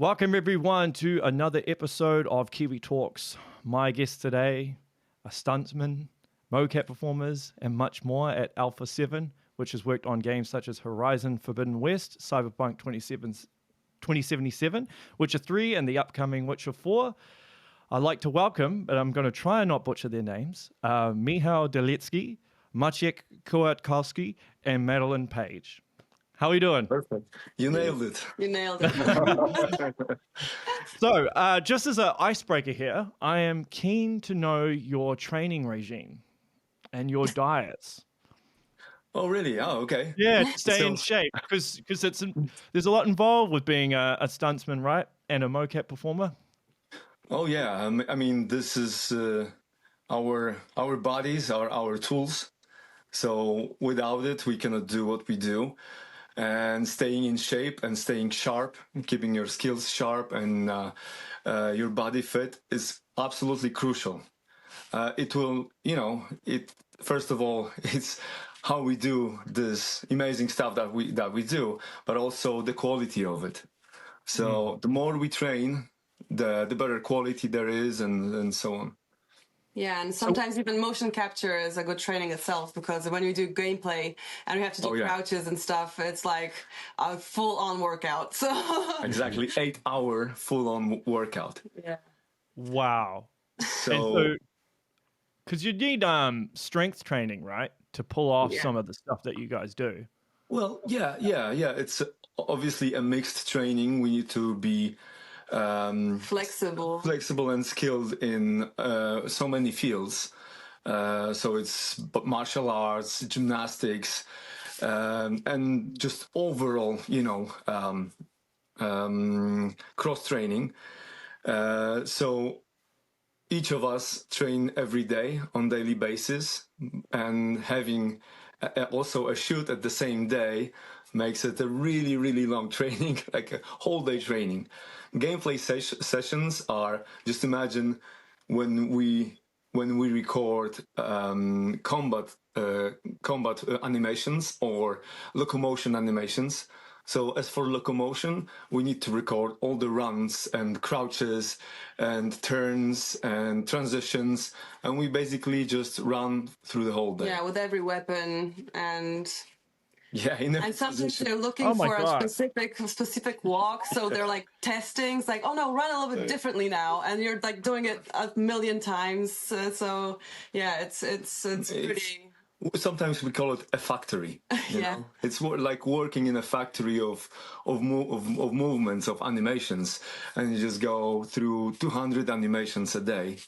Welcome everyone to another episode of Kiwi Talks. My guests today are stuntmen, mocap performers, and much more at Alpha 7, which has worked on games such as Horizon Forbidden West, Cyberpunk 2077, Witcher 3, and the upcoming Witcher 4. I'd like to welcome, but I'm going to try and not butcher their names, Michal, Derlicki, Maciej Kwiatkowski, and Madeline Page. How are you doing? Perfect. You nailed it. You nailed it. So, just as an icebreaker here, I am keen to know your training regime and your diets. Oh, really? Oh, okay. Yeah, to stay in shape, because there's a lot involved with being a stuntsman, right, and a mocap performer. Oh, yeah. I mean, this is our bodies are our tools. So without it, we cannot do what we do. And staying in shape and staying sharp, keeping your skills sharp and your body fit is absolutely crucial. It will, first of all, it's how we do this amazing stuff that we do, but also the quality of it. So the more we train, the better quality there is, and so on. Yeah, and sometimes even motion capture is a good training itself, because when we do gameplay and we have to do crouches and stuff, it's like a full-on workout. So exactly, 8-hour full-on workout. Yeah. Wow. So, because you need strength training, right, to pull off some of the stuff that you guys do. Well, yeah. It's obviously a mixed training. We need to be flexible and skilled in so many fields. So it's martial arts, gymnastics, and just overall, cross training. So each of us train every day on daily basis, and having also a shoot at the same day makes it a really, really long training, like a whole day training. Gameplay sessions are, just imagine when we record combat animations or locomotion animations. So as for locomotion, we need to record all the runs and crouches and turns and transitions, and we basically just run through the whole day. Yeah, with every weapon and sometimes they're looking for a specific walk, so they're like testing. It's like, oh no, run a little bit differently now, and you're like doing it a million times. So yeah, it's pretty. Sometimes we call it a factory. You know? It's like working in a factory of movements, of animations, and you just go through 200 animations a day,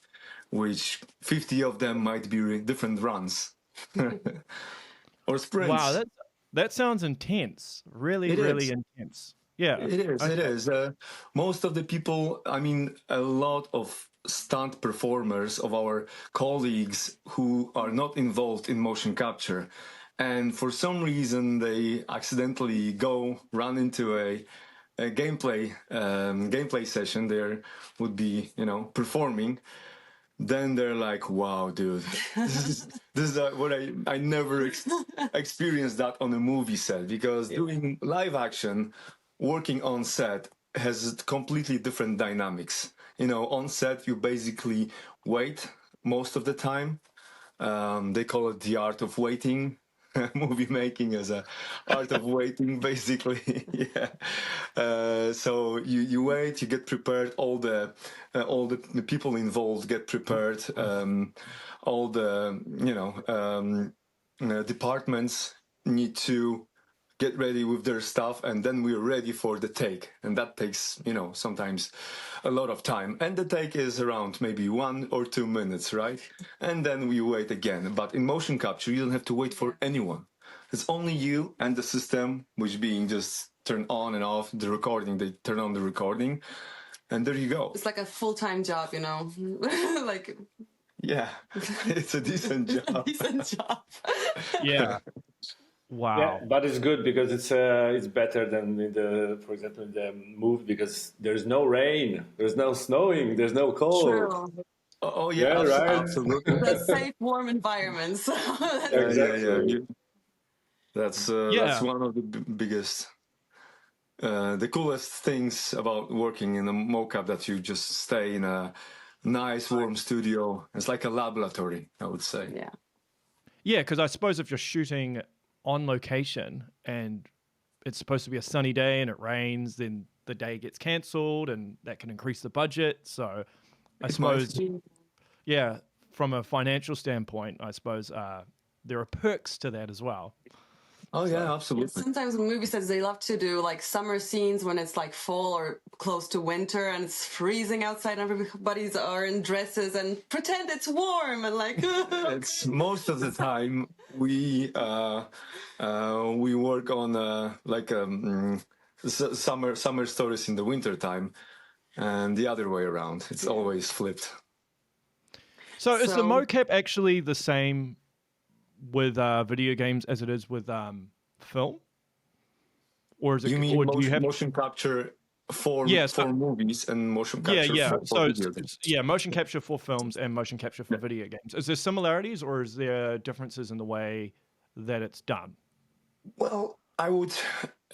which 50 of them might be different runs or sprints. Wow, that sounds intense. Really intense. Yeah, it is. Okay. It is. Most of the people, I mean, a lot of stunt performers of our colleagues who are not involved in motion capture, and for some reason they accidentally run into a gameplay session. There would be, performing. Then they're like, wow, dude, this is what I never experienced that on a movie set, because doing live action, working on set has completely different dynamics. On set, you basically wait most of the time. They call it the art of waiting. Movie making as a art of waiting, basically. So you wait, you get prepared. All the people involved get prepared. All the departments need to get ready with their stuff, and then we're ready for the take, and that takes sometimes a lot of time, and the take is around maybe 1 or 2 minutes, right? And then we wait again. But in motion capture, you don't have to wait for anyone. It's only you and the system, which being just turn on and off the recording. They turn on the recording, and there you go. It's like a full-time job, like. Yeah, it's a decent job. Yeah. Wow. Yeah, but it's good because it's better than for example, in the movie, because there's no rain, there's no snowing, there's no cold. True. Oh yeah, right. Absolutely. The safe, warm environments. Exactly. That's one of the biggest the coolest things about working in a mocap that you just stay in a nice warm studio. It's like a laboratory, I would say. Yeah, because I suppose if you're shooting on location and it's supposed to be a sunny day and it rains, then the day gets cancelled and that can increase the budget. So I suppose, yeah, from a financial standpoint, I suppose there are perks to that as well. Oh, yeah, absolutely. Sometimes in movie sets, they love to do like summer scenes when it's like fall or close to winter and it's freezing outside and everybody's are in dresses and pretend it's warm and like... It's most of the time we work on summer stories in the winter time and the other way around. It's always flipped. So is the mocap actually the same with video games as it is with film, or is it? You mean motion capture for movies and motion capture for video games? Motion capture for films and motion capture for video games. Is there similarities or is there differences in the way that it's done? Well, I would.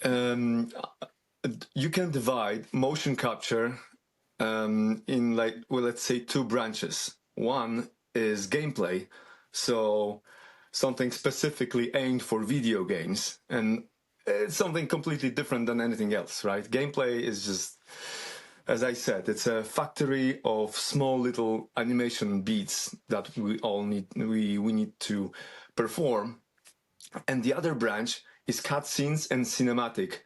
You can divide motion capture in let's say two branches. One is gameplay, so something specifically aimed for video games, and it's something completely different than anything else, right? Gameplay is just, as I said, it's a factory of small little animation beats that we all need, we need to perform. And the other branch is cutscenes and cinematic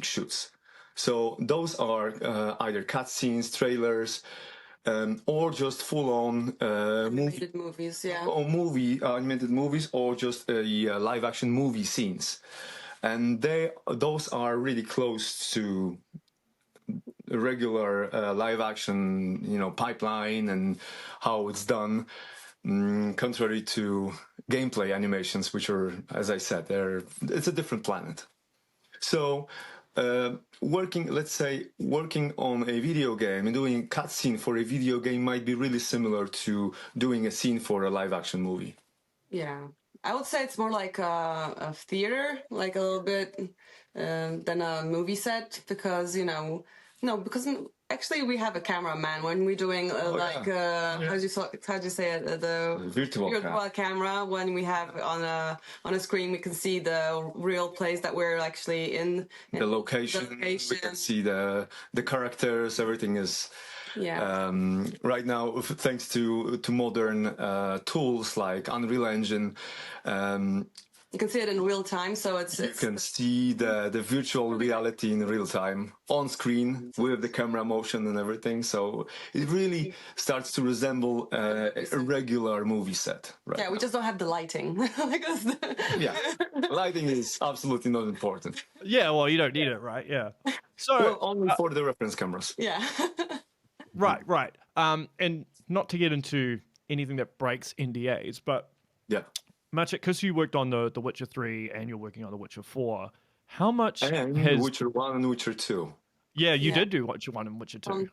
shoots. So those are either cutscenes, trailers, or just full-on animated movies, or animated movies, or just live-action movie scenes, and those are really close to regular live-action, pipeline and how it's done, contrary to gameplay animations, which are, as I said, it's a different planet. So. Working on a video game and doing a cutscene for a video game might be really similar to doing a scene for a live-action movie. Yeah, I would say it's more like a theater, like a little bit than a movie set, because because actually we have a cameraman when we're doing how do you say it, the virtual camera. When we have on a screen, we can see the real place that we're actually in. The location. We can see the characters. Everything is. Yeah. Right now, thanks to modern tools like Unreal Engine. You can see it in real time, so you can see the virtual reality in real time on screen with the camera motion and everything. So it really starts to resemble a regular movie set. Right? Yeah, we just don't have the lighting. Lighting is absolutely not important. Yeah, well, you don't need it, right? Yeah. So only for the reference cameras. Yeah. Right. And not to get into anything that breaks NDAs, but yeah. Maciej, because you worked on the Witcher 3 and you're working on the Witcher 4, how much has... Witcher 1 and Witcher 2. Yeah, you did do Witcher 1 and Witcher 2.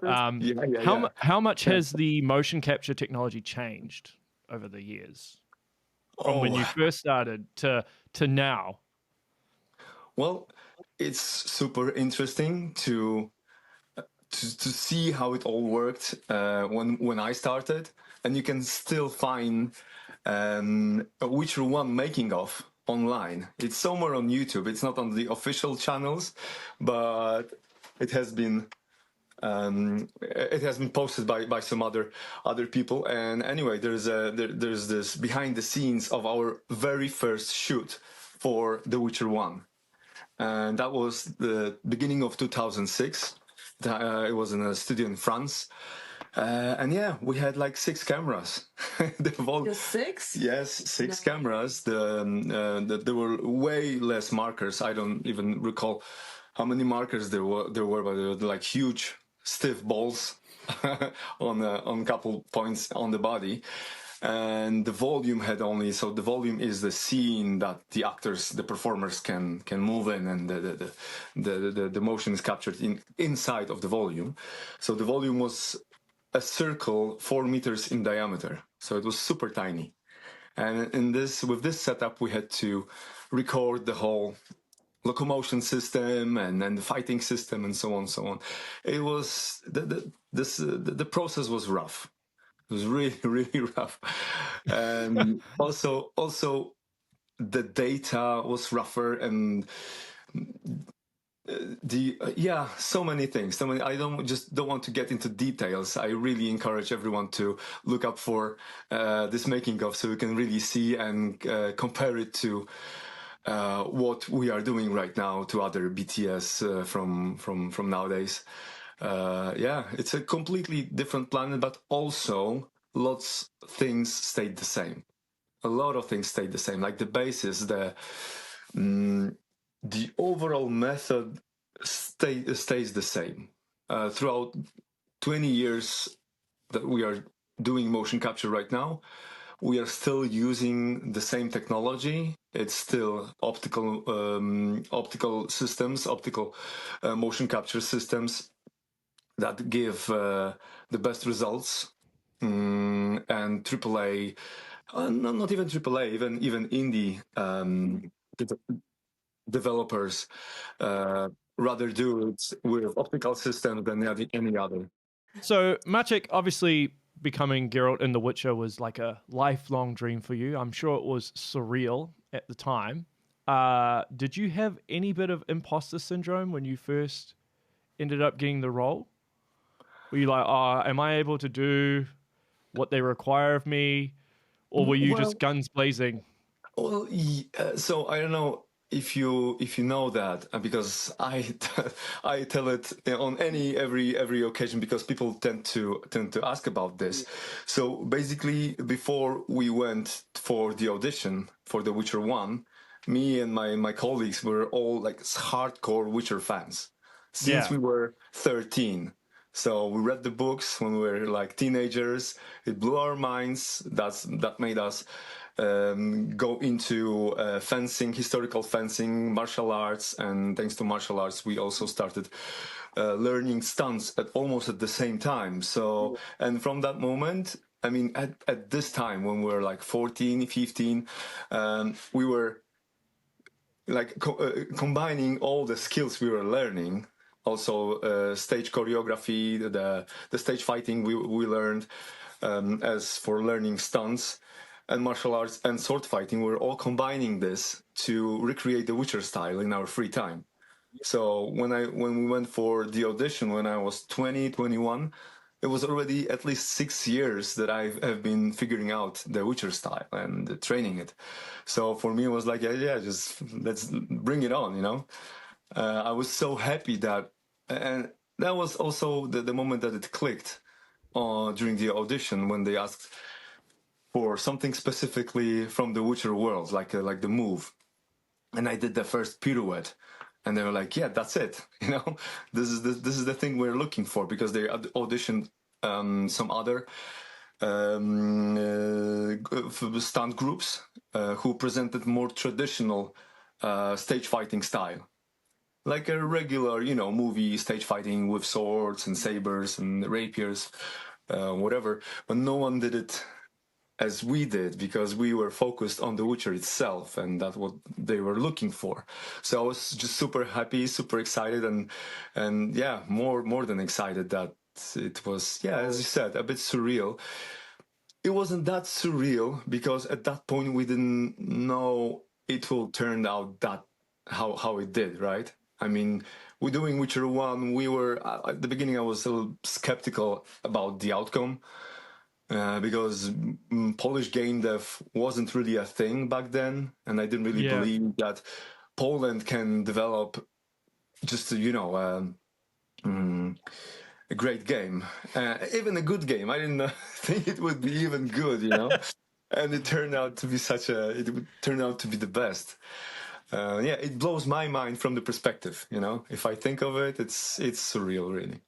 How much has the motion capture technology changed over the years? From when you first started to now? Well, it's super interesting to see how it all worked when I started. And you can still find a Witcher 1 making of online. It's somewhere on YouTube. It's not on the official channels, but it has been posted by some other people. And anyway, there's this behind the scenes of our very first shoot for The Witcher 1, and that was the beginning of 2006. It was in a studio in France. And we had like 6 cameras. Just 6? Yes, 6 cameras. There were way less markers. I don't even recall how many markers there were, but they were like huge, stiff balls on a couple points on the body. And the volume had only, so the volume is the scene that the actors, the performers can move in, and the motion is captured inside of the volume. So the volume was a circle 4 meters in diameter. So it was super tiny. And with this setup, we had to record the whole locomotion system and the fighting system and so on and so on. It was the process was rough. It was really really rough, and also the data was rougher, and so many things. I don't want to get into details. I really encourage everyone to look up for this making of, so we can really see and compare it to what we are doing right now to other BTS from nowadays. It's a completely different planet, but also lots of things stayed the same. A lot of things stayed the same, like the basis, the overall method stays the same. Throughout 20 years that we are doing motion capture right now, we are still using the same technology. It's still optical systems, optical motion capture systems that give the best results. And AAA, not even AAA, even indie developers rather do it with optical systems than any other. So Maciej, obviously becoming Geralt in The Witcher was like a lifelong dream for you. I'm sure it was surreal at the time. Did you have any bit of imposter syndrome when you first ended up getting the role? Were you like, am I able to do what they require of me? Or were you just guns blazing? Well, so I don't know if you know that, because I tell it on every occasion, because people tend to ask about this. So basically, before we went for the audition for The Witcher 1, me and my colleagues were all like hardcore Witcher fans since we were 13. So we read the books when we were like teenagers. It blew our minds. That made us go into fencing, historical fencing, martial arts, and thanks to martial arts, we also started learning stunts almost at the same time. So, and from that moment, I mean, at this time when we were like 14, 15, we were like combining all the skills we were learning. Also, stage choreography, the stage fighting we learned, as for learning stunts, and martial arts and sword fighting. We're all combining this to recreate the Witcher style in our free time. So when we went for the audition when I was 20, 21, it was already at least 6 years that I have been figuring out the Witcher style and training it. So for me, it was like, just let's bring it on, you know. I was so happy and that was also the moment that it clicked during the audition, when they asked for something specifically from the Witcher world, like the move, and I did the first pirouette, and they were like, "Yeah, that's it. You know, this is the thing we're looking for," because they auditioned some other stunt groups who presented more traditional stage fighting style, like a regular, movie stage fighting with swords and sabers and rapiers, whatever. But no one did it as we did, because we were focused on the Witcher itself, and that's what they were looking for. So I was just super happy, super excited, and more than excited that it was, as you said, a bit surreal. It wasn't that surreal because at that point we didn't know it will turn out that how it did, right? I mean, we're doing Witcher 1. We were, at the beginning, I was a little skeptical about the outcome, because Polish game dev wasn't really a thing back then, and I didn't really believe that Poland can develop just, a great game, even a good game. I didn't think it would be even good, and it turned out to be it would turn out to be the best. It blows my mind from the perspective, if I think of it, it's surreal, really.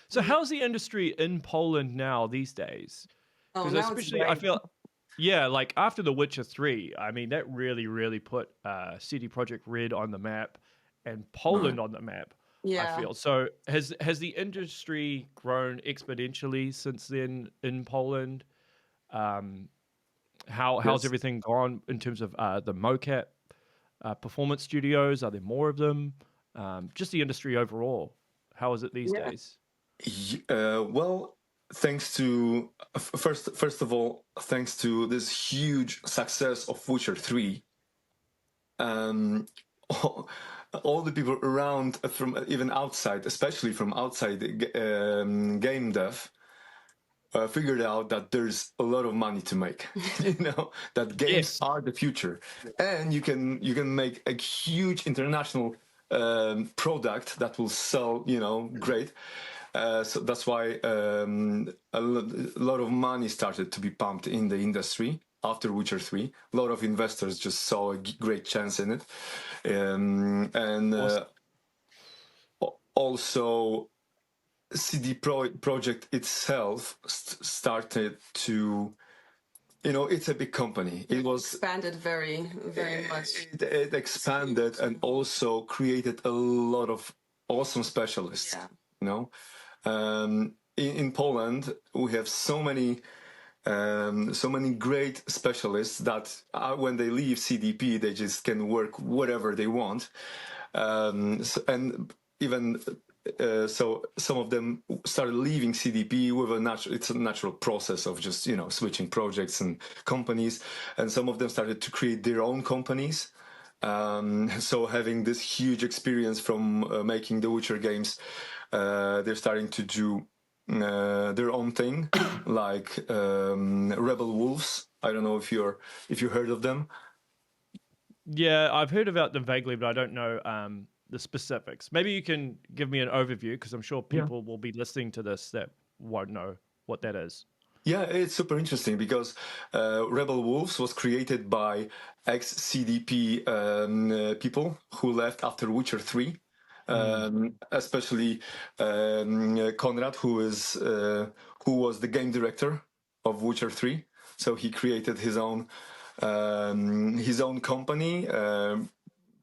So how's the industry in Poland now these days? Because especially I feel, like after The Witcher 3, I mean, that really, really put CD Projekt RED on the map and Poland on the map, I feel. So has the industry grown exponentially since then in Poland? How's everything gone in terms of the Mocap performance studios? Are there more of them? Just the industry overall. How is it these days? Well, thanks to first of all, thanks to this huge success of Witcher 3, all the people around, from even outside, especially from outside game dev, figured out that there's a lot of money to make. That games are the future, and you can make a huge international product that will sell, great. So that's why a lot of money started to be pumped in the industry after Witcher 3. A lot of investors just saw a great chance in it. Also, CD Projekt itself started to, it's a big company. It was expanded very, very much. It expanded and also created a lot of awesome specialists. In Poland, we have so many great specialists that when they leave CDP, they just can work whatever they want. So some of them started leaving CDP with it's a natural process of just, switching projects and companies. And some of them started to create their own companies. So having this huge experience from making the Witcher games, they're starting to do their own thing, like Rebel Wolves. I don't know if you heard of them. Yeah, I've heard about them vaguely, but I don't know the specifics. Maybe you can give me an overview, because I'm sure people will be listening to this that won't know what that is. Yeah, it's super interesting because Rebel Wolves was created by ex-CDP people who left after Witcher 3. Especially Konrad, who was the game director of Witcher 3. So he created his own company,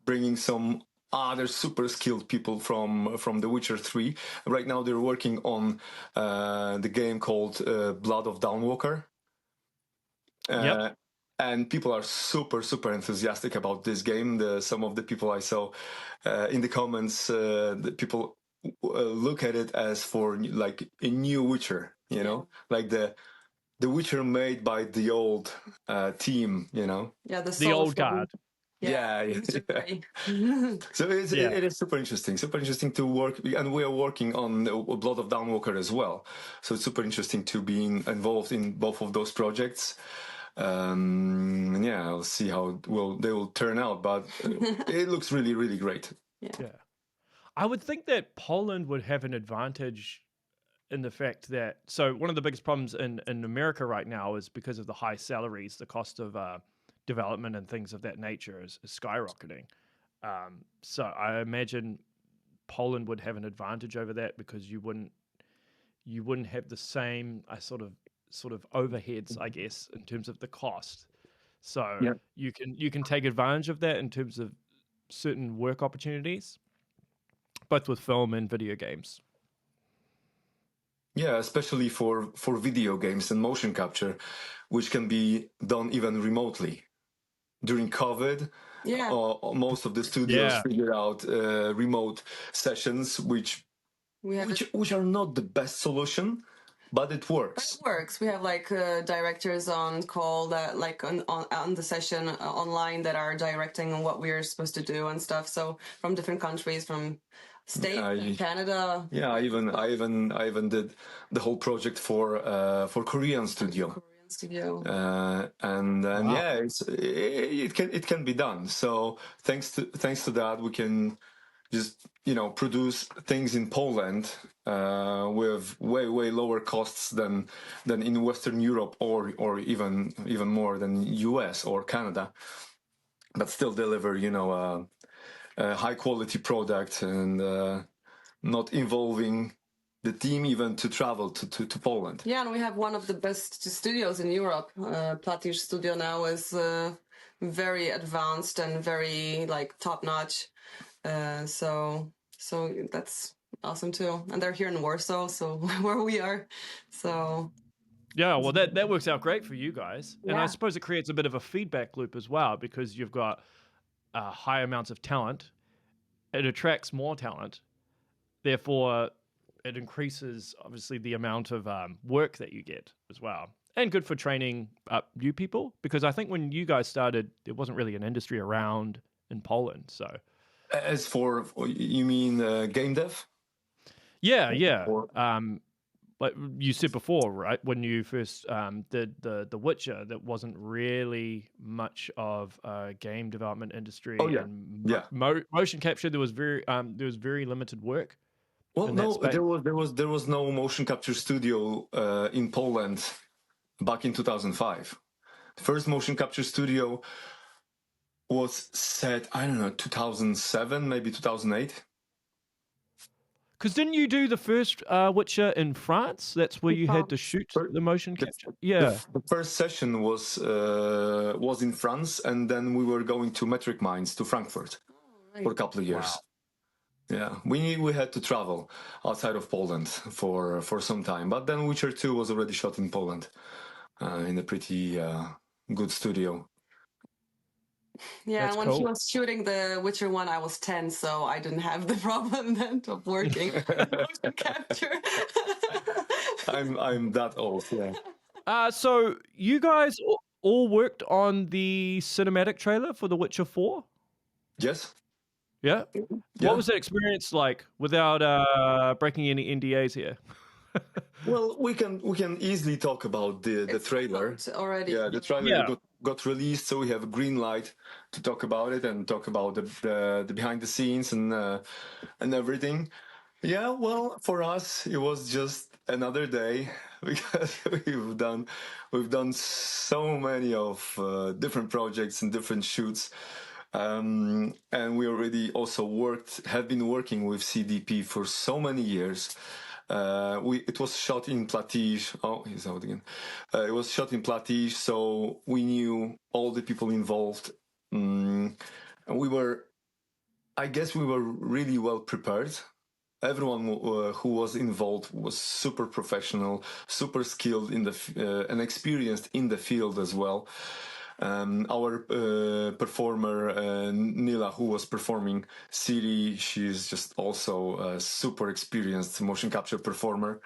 bringing some other super skilled people from The Witcher 3. Right now they're working on the game called Blood of Dawnwalker. And people are super, super enthusiastic about this game. Some of the people I saw in the comments, the people look at it as for like a new Witcher, like the Witcher made by the old team, Yeah, the old guard. Yeah. So it is super interesting to work, and we are working on Blood of Dawnwalker as well. So it's super interesting to be involved in both of those projects. I'll see how they will turn out, but it looks really, really great. Yeah. I would think that Poland would have an advantage in the fact that, so one of the biggest problems in America right now is because of the high salaries, the cost of development and things of that nature is skyrocketing. So I imagine Poland would have an advantage over that, because you wouldn't have the same sort of overheads, I guess, in terms of the cost. So you can take advantage of that in terms of certain work opportunities, both with film and video games. Yeah, especially for video games and motion capture, which can be done even remotely. During COVID, most of the studios figured out remote sessions, which are not the best solution, but it works. It works. We have like directors on call that like on the session online that are directing on what we're supposed to do and stuff. So from different countries, from States, Canada. Yeah, I even did the whole project for Korean studio. And wow. It can be done. So thanks to that, we can just produce things in Poland with way lower costs than in Western Europe or even more than US or Canada, but still deliver a high quality product and not involving the team even to travel to Poland. Yeah, and we have one of the best studios in Europe. Platige Studio now is very advanced and very like top notch. So that's awesome too. And they're here in Warsaw, so where we are. So yeah, well that works out great for you guys. And I suppose it creates a bit of a feedback loop as well, because you've got high amounts of talent, it attracts more talent. Therefore, it increases obviously the amount of work that you get as well, and good for training up new people. Because I think when you guys started, there wasn't really an industry around in Poland. So, as for you mean game dev? Yeah. Like you said before, right? When you first did the Witcher, that wasn't really much of a game development industry. Oh yeah, and motion capture. There was very limited work. Well, no, there was no motion capture studio in Poland back in 2005. The first motion capture studio was set, I don't know, 2007, maybe 2008. Because didn't you do the first Witcher in France? That's where you had to shoot the motion capture. Yeah. The first session was in France, and then we were going to Metric Mines to Frankfurt for a couple of years. Wow. Yeah, we had to travel outside of Poland for some time, but then Witcher 2 was already shot in Poland in a pretty good studio. Yeah, that's when cool. He was shooting the Witcher 1, I was 10, so I didn't have the problem then of working motion capture. I'm that old, yeah. So you guys all worked on the cinematic trailer for The Witcher 4? Yes. Yeah? What was that experience like without breaking any NDAs here? Well, we can easily talk about the trailer already. Yeah, the trailer got released, so we have a green light to talk about it and talk about the behind the scenes and everything. Yeah, well, for us it was just another day because we've done so many of different projects and different shoots. And we already also have been working with CDP for so many years. It was shot in Platige. Oh, he's out again. It was shot in Platige, so we knew all the people involved. And I guess we were really well prepared. Everyone who was involved was super professional, super skilled and experienced in the field as well. Our performer Nila, who was performing Ciri, she's just also a super experienced motion capture performer.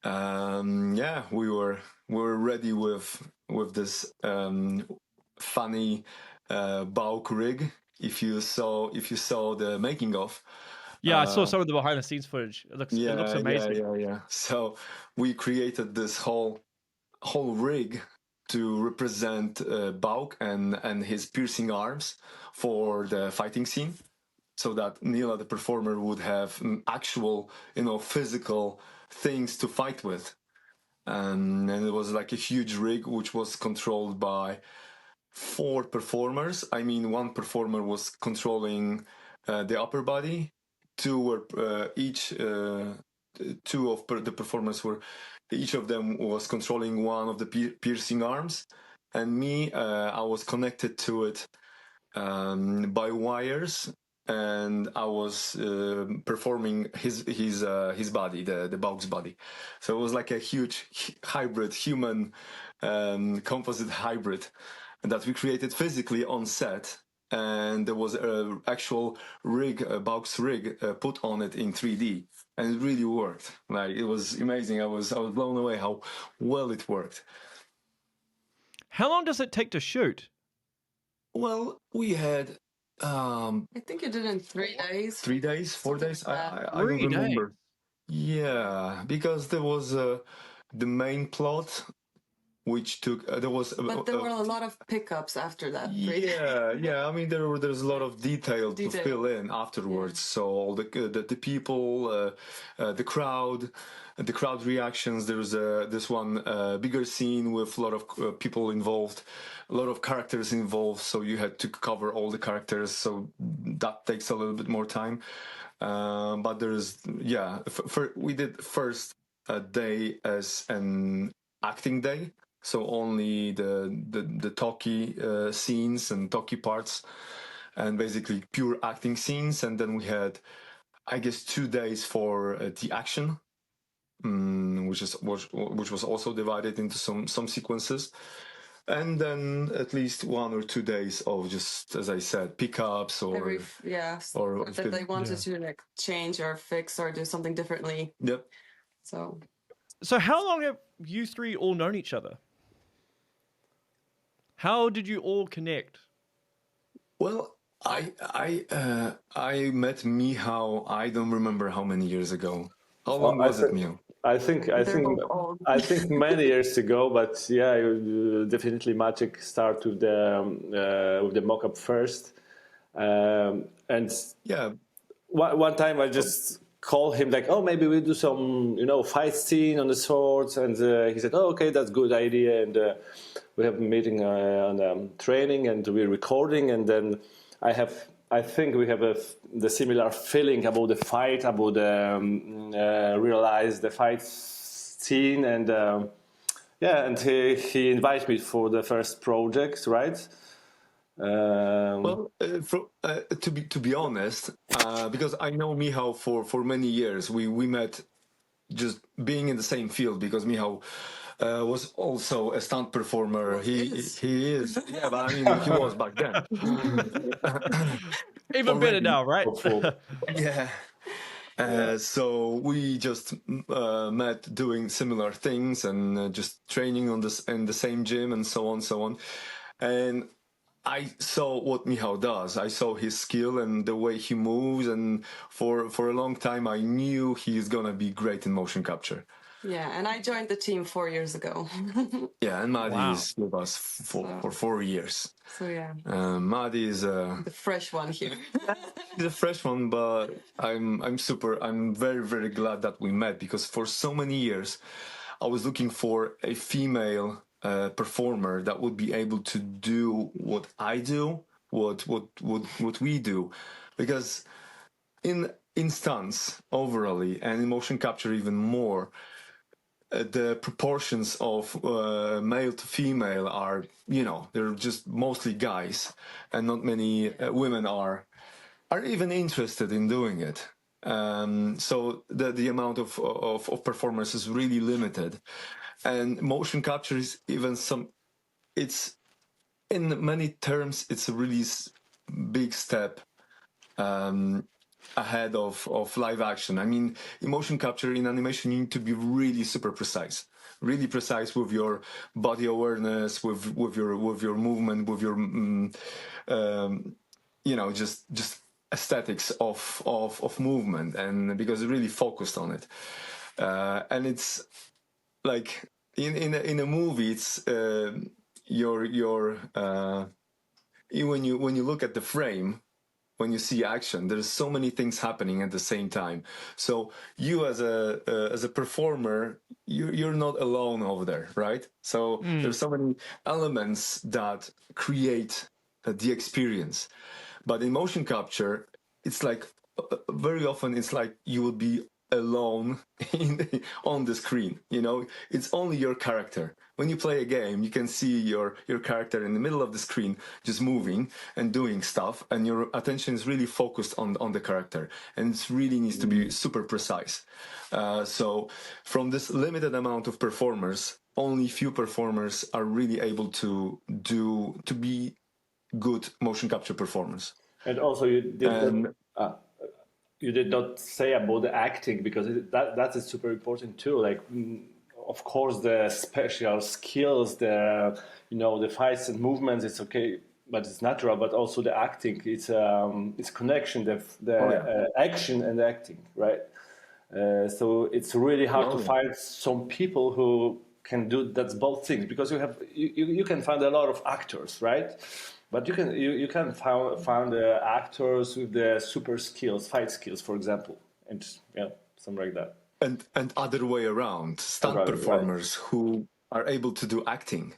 We were ready with this funny Bauk rig. If you saw the making of. Yeah, I saw some of the behind the scenes footage. It looks amazing. Yeah. So we created this whole rig to represent Bauk and his piercing arms for the fighting scene, so that Nila, the performer, would have actual, physical things to fight with. And it was like a huge rig which was controlled by 4 performers. I mean, one performer was controlling the upper body. 2 were each. 2 of the performers were. Each of them was controlling one of the piercing arms, and me, I was connected to it by wires, and I was performing his body, the Bauk's body. So it was like a huge hybrid, human composite hybrid that we created physically on set. And there was an actual rig, Bauk's rig, put on it in 3D, and it really worked. Like, it was amazing. I was blown away how well it worked. How long does it take to shoot? Well, we had. I think you did it in 3 days. 3 days, 4 days. I don't remember. Yeah, because there was the main plot. Which took there was, but there were a lot of pickups after that. Yeah. I mean, there's a lot of detail to fill in afterwards. Yeah. So all the people, the crowd reactions. There's this one bigger scene with a lot of people involved, a lot of characters involved. So you had to cover all the characters. So that takes a little bit more time. But there's we did first a day as an acting day. So only the talkie scenes and talkie parts, and basically pure acting scenes. And then we had, I guess, 2 days for the action, which was also divided into some sequences. And then at least 1 or 2 days of just, as I said, pickups or that they wanted to like change or fix or do something differently. Yep. So how long have you three all known each other? How did you all connect? Well, I met Michal, I don't remember how many years ago. How long was it, Michal? I think many years ago, but yeah, definitely Maciek started with the Mocap first, and yeah, one time I just called him like, oh, maybe we do some fight scene on the swords, and he said, oh, okay, that's a good idea, and we have a meeting on training, and we're recording, and then I think we have the similar feeling about the fight, about realize the fight scene, and and he invited me for the first project, right? Well, to be honest, because I know Michal for many years, we met just being in the same field, because Michal was also a stunt performer. He is. Yeah, but I mean, he was back then. Even better now, right? Yeah. So we just met doing similar things and just training in the same gym and so on. And I saw what Michal does. I saw his skill and the way he moves, and for a long time I knew he's gonna be great in motion capture. Yeah, and I joined the team 4 years ago. Yeah, and Maddie is with us for 4 years. So yeah, Maddie is the fresh one here. He's a fresh one, but I'm very, very glad that we met, because for so many years I was looking for a female performer that would be able to do what I do, what we do, because in stunts overally and in motion capture even more, the proportions of male to female are, they're just mostly guys, and not many women are even interested in doing it. So the amount of performers is really limited, and motion capture is even it's in many terms it's a really big step ahead of live action. I mean, in motion capture, in animation, you need to be really super precise with your body awareness, with your movement, with your just aesthetics of movement, and because it's really focused on it, and it's like in a movie, it's when you look at the frame. When you see action, there's so many things happening at the same time. So you as a performer, you're not alone over there, right? So there's so many elements that create the experience. But in motion capture, it's like very often it's like you would be alone on the screen. It's only your character. When you play a game, you can see your character in the middle of the screen just moving and doing stuff, and your attention is really focused on the character, and it really needs to be super precise. So from this limited amount of performers, only few performers are really able to be good motion capture performers. And also you did not say about the acting, because that is super important too. Like, of course, the special skills, the fights and movements, it's okay, but it's natural. But also the acting, it's connection, the action and the acting, right? So it's really hard to find some people who can do both things, because you can find a lot of actors, right? But you can find actors with the super skills, fight skills, for example, and something like that. And other way around, stunt performers who are able to do acting,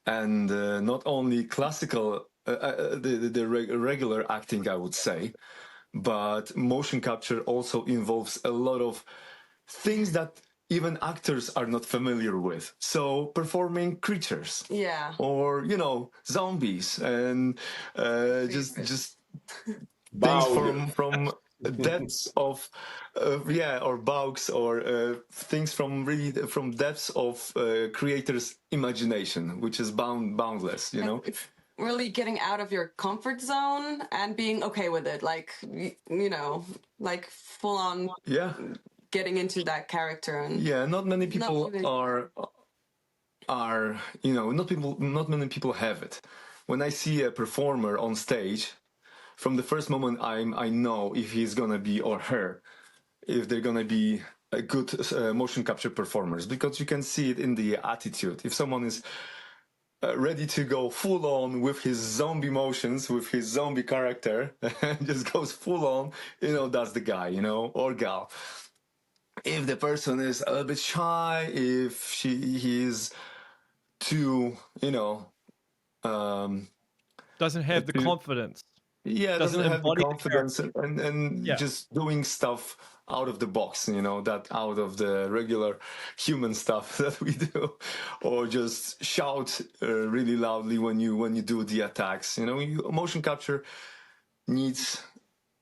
and not only classical, the regular acting, I would say, but motion capture also involves a lot of things that even actors are not familiar with. So performing creatures, or zombies, and just things from depths of or bugs or things from depths of creators' imagination, which is boundless, you know. It's really getting out of your comfort zone and being okay with it, like, you know, like full on getting into that character. And not many people are you know, not many people have it. When I see a performer on stage, from the first moment I know if he's gonna be, or her, if they're gonna be a good motion capture performers, because you can see it in the attitude. If someone is ready to go full on with his zombie motions, with his zombie character, and just goes full on, you know, that's the guy, you know, or gal. If the person is a little bit shy, if he's too, you know, doesn't have the confidence. Yeah, doesn't have the confidence and just doing stuff out of the box, you know, that out of the regular human stuff that we do, or just shout really loudly when you do the attacks. You know, motion capture needs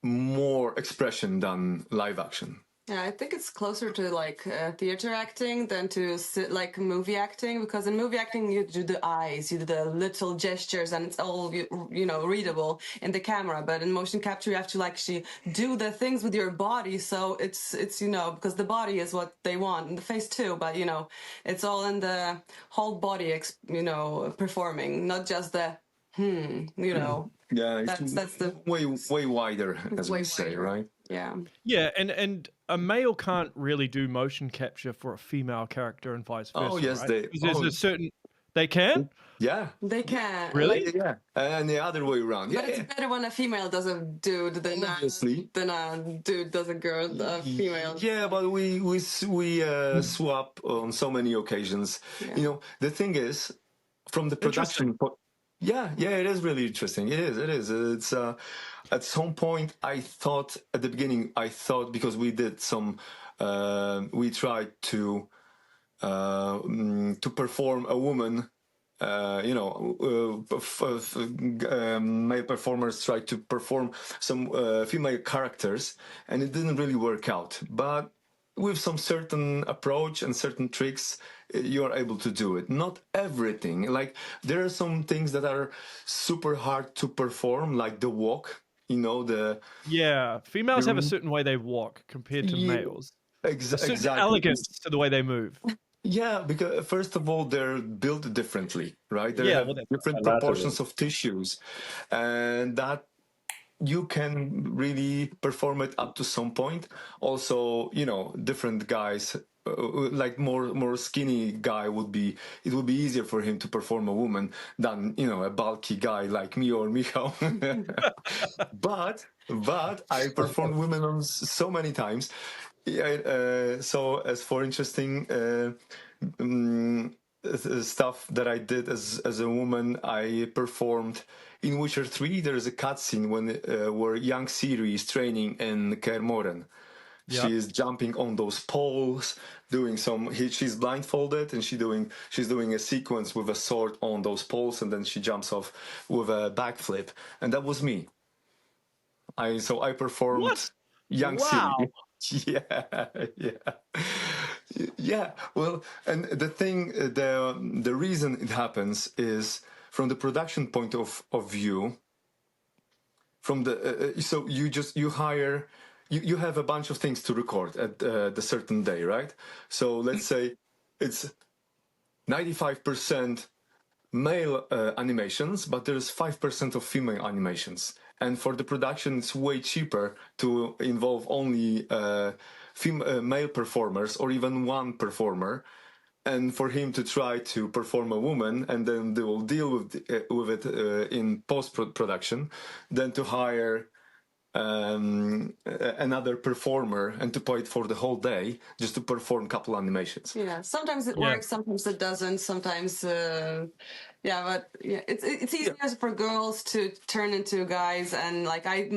more expression than live action. Yeah, I think it's closer to like theater acting than to like movie acting, because in movie acting you do the eyes, you do the little gestures, and it's all you know, readable in the camera. But in motion capture you have to like actually do the things with your body, so it's you know, because the body is what they want, and the face too. But you know, it's all in the whole body, you know, performing, not just the you know. Yeah, that's the way wider, as we say, right? Yeah, and a male can't really do motion capture for a female character and vice versa. Oh yes, right? There's a certain. They can. Yeah, they can. Really? Like, yeah, and the other way around. But it's better when a female does a dude than a dude does a girl, a female. Yeah, but we swap on so many occasions. You know, the thing is, from the production. Yeah, it is really interesting. It is. It's at some point at the beginning I thought, because we did some, we tried to perform a woman. You know, male performers tried to perform some female characters, and it didn't really work out. But with some certain approach and certain tricks, you are able to do it. Not everything. Like, there are some things that are super hard to perform, like the walk. You know, females have a certain way they walk compared to males. Exactly. Elegance to the way they move. Yeah, because first of all, they're built differently, right? They have different proportions of tissues, and that you can really perform it up to some point. Also, you know, different guys, like more skinny guy it would be easier for him to perform a woman than, you know, a bulky guy like me or Michal. but I performed women on so many times. So as for interesting stuff that I did as a woman, I performed in Witcher 3. There's a cutscene where young Ciri is training in Kaer Morhen. She is jumping on those poles, doing she's blindfolded, and she's doing a sequence with a sword on those poles, and then she jumps off with a backflip, and that was me. I performed young Ciri. Yeah. Well, and the thing, the reason it happens is from the production point of view. From the so you hire. You have a bunch of things to record at the certain day, right? So let's say it's 95% male animations, but there's 5% of female animations. And for the production, it's way cheaper to involve only male performers, or even one performer, and for him to try to perform a woman, and then they will deal with it in post-production, than to hire another performer and to pay it for the whole day just to perform a couple animations. Yeah, sometimes it works, sometimes it doesn't. Sometimes, but it's easier for girls to turn into guys, and like I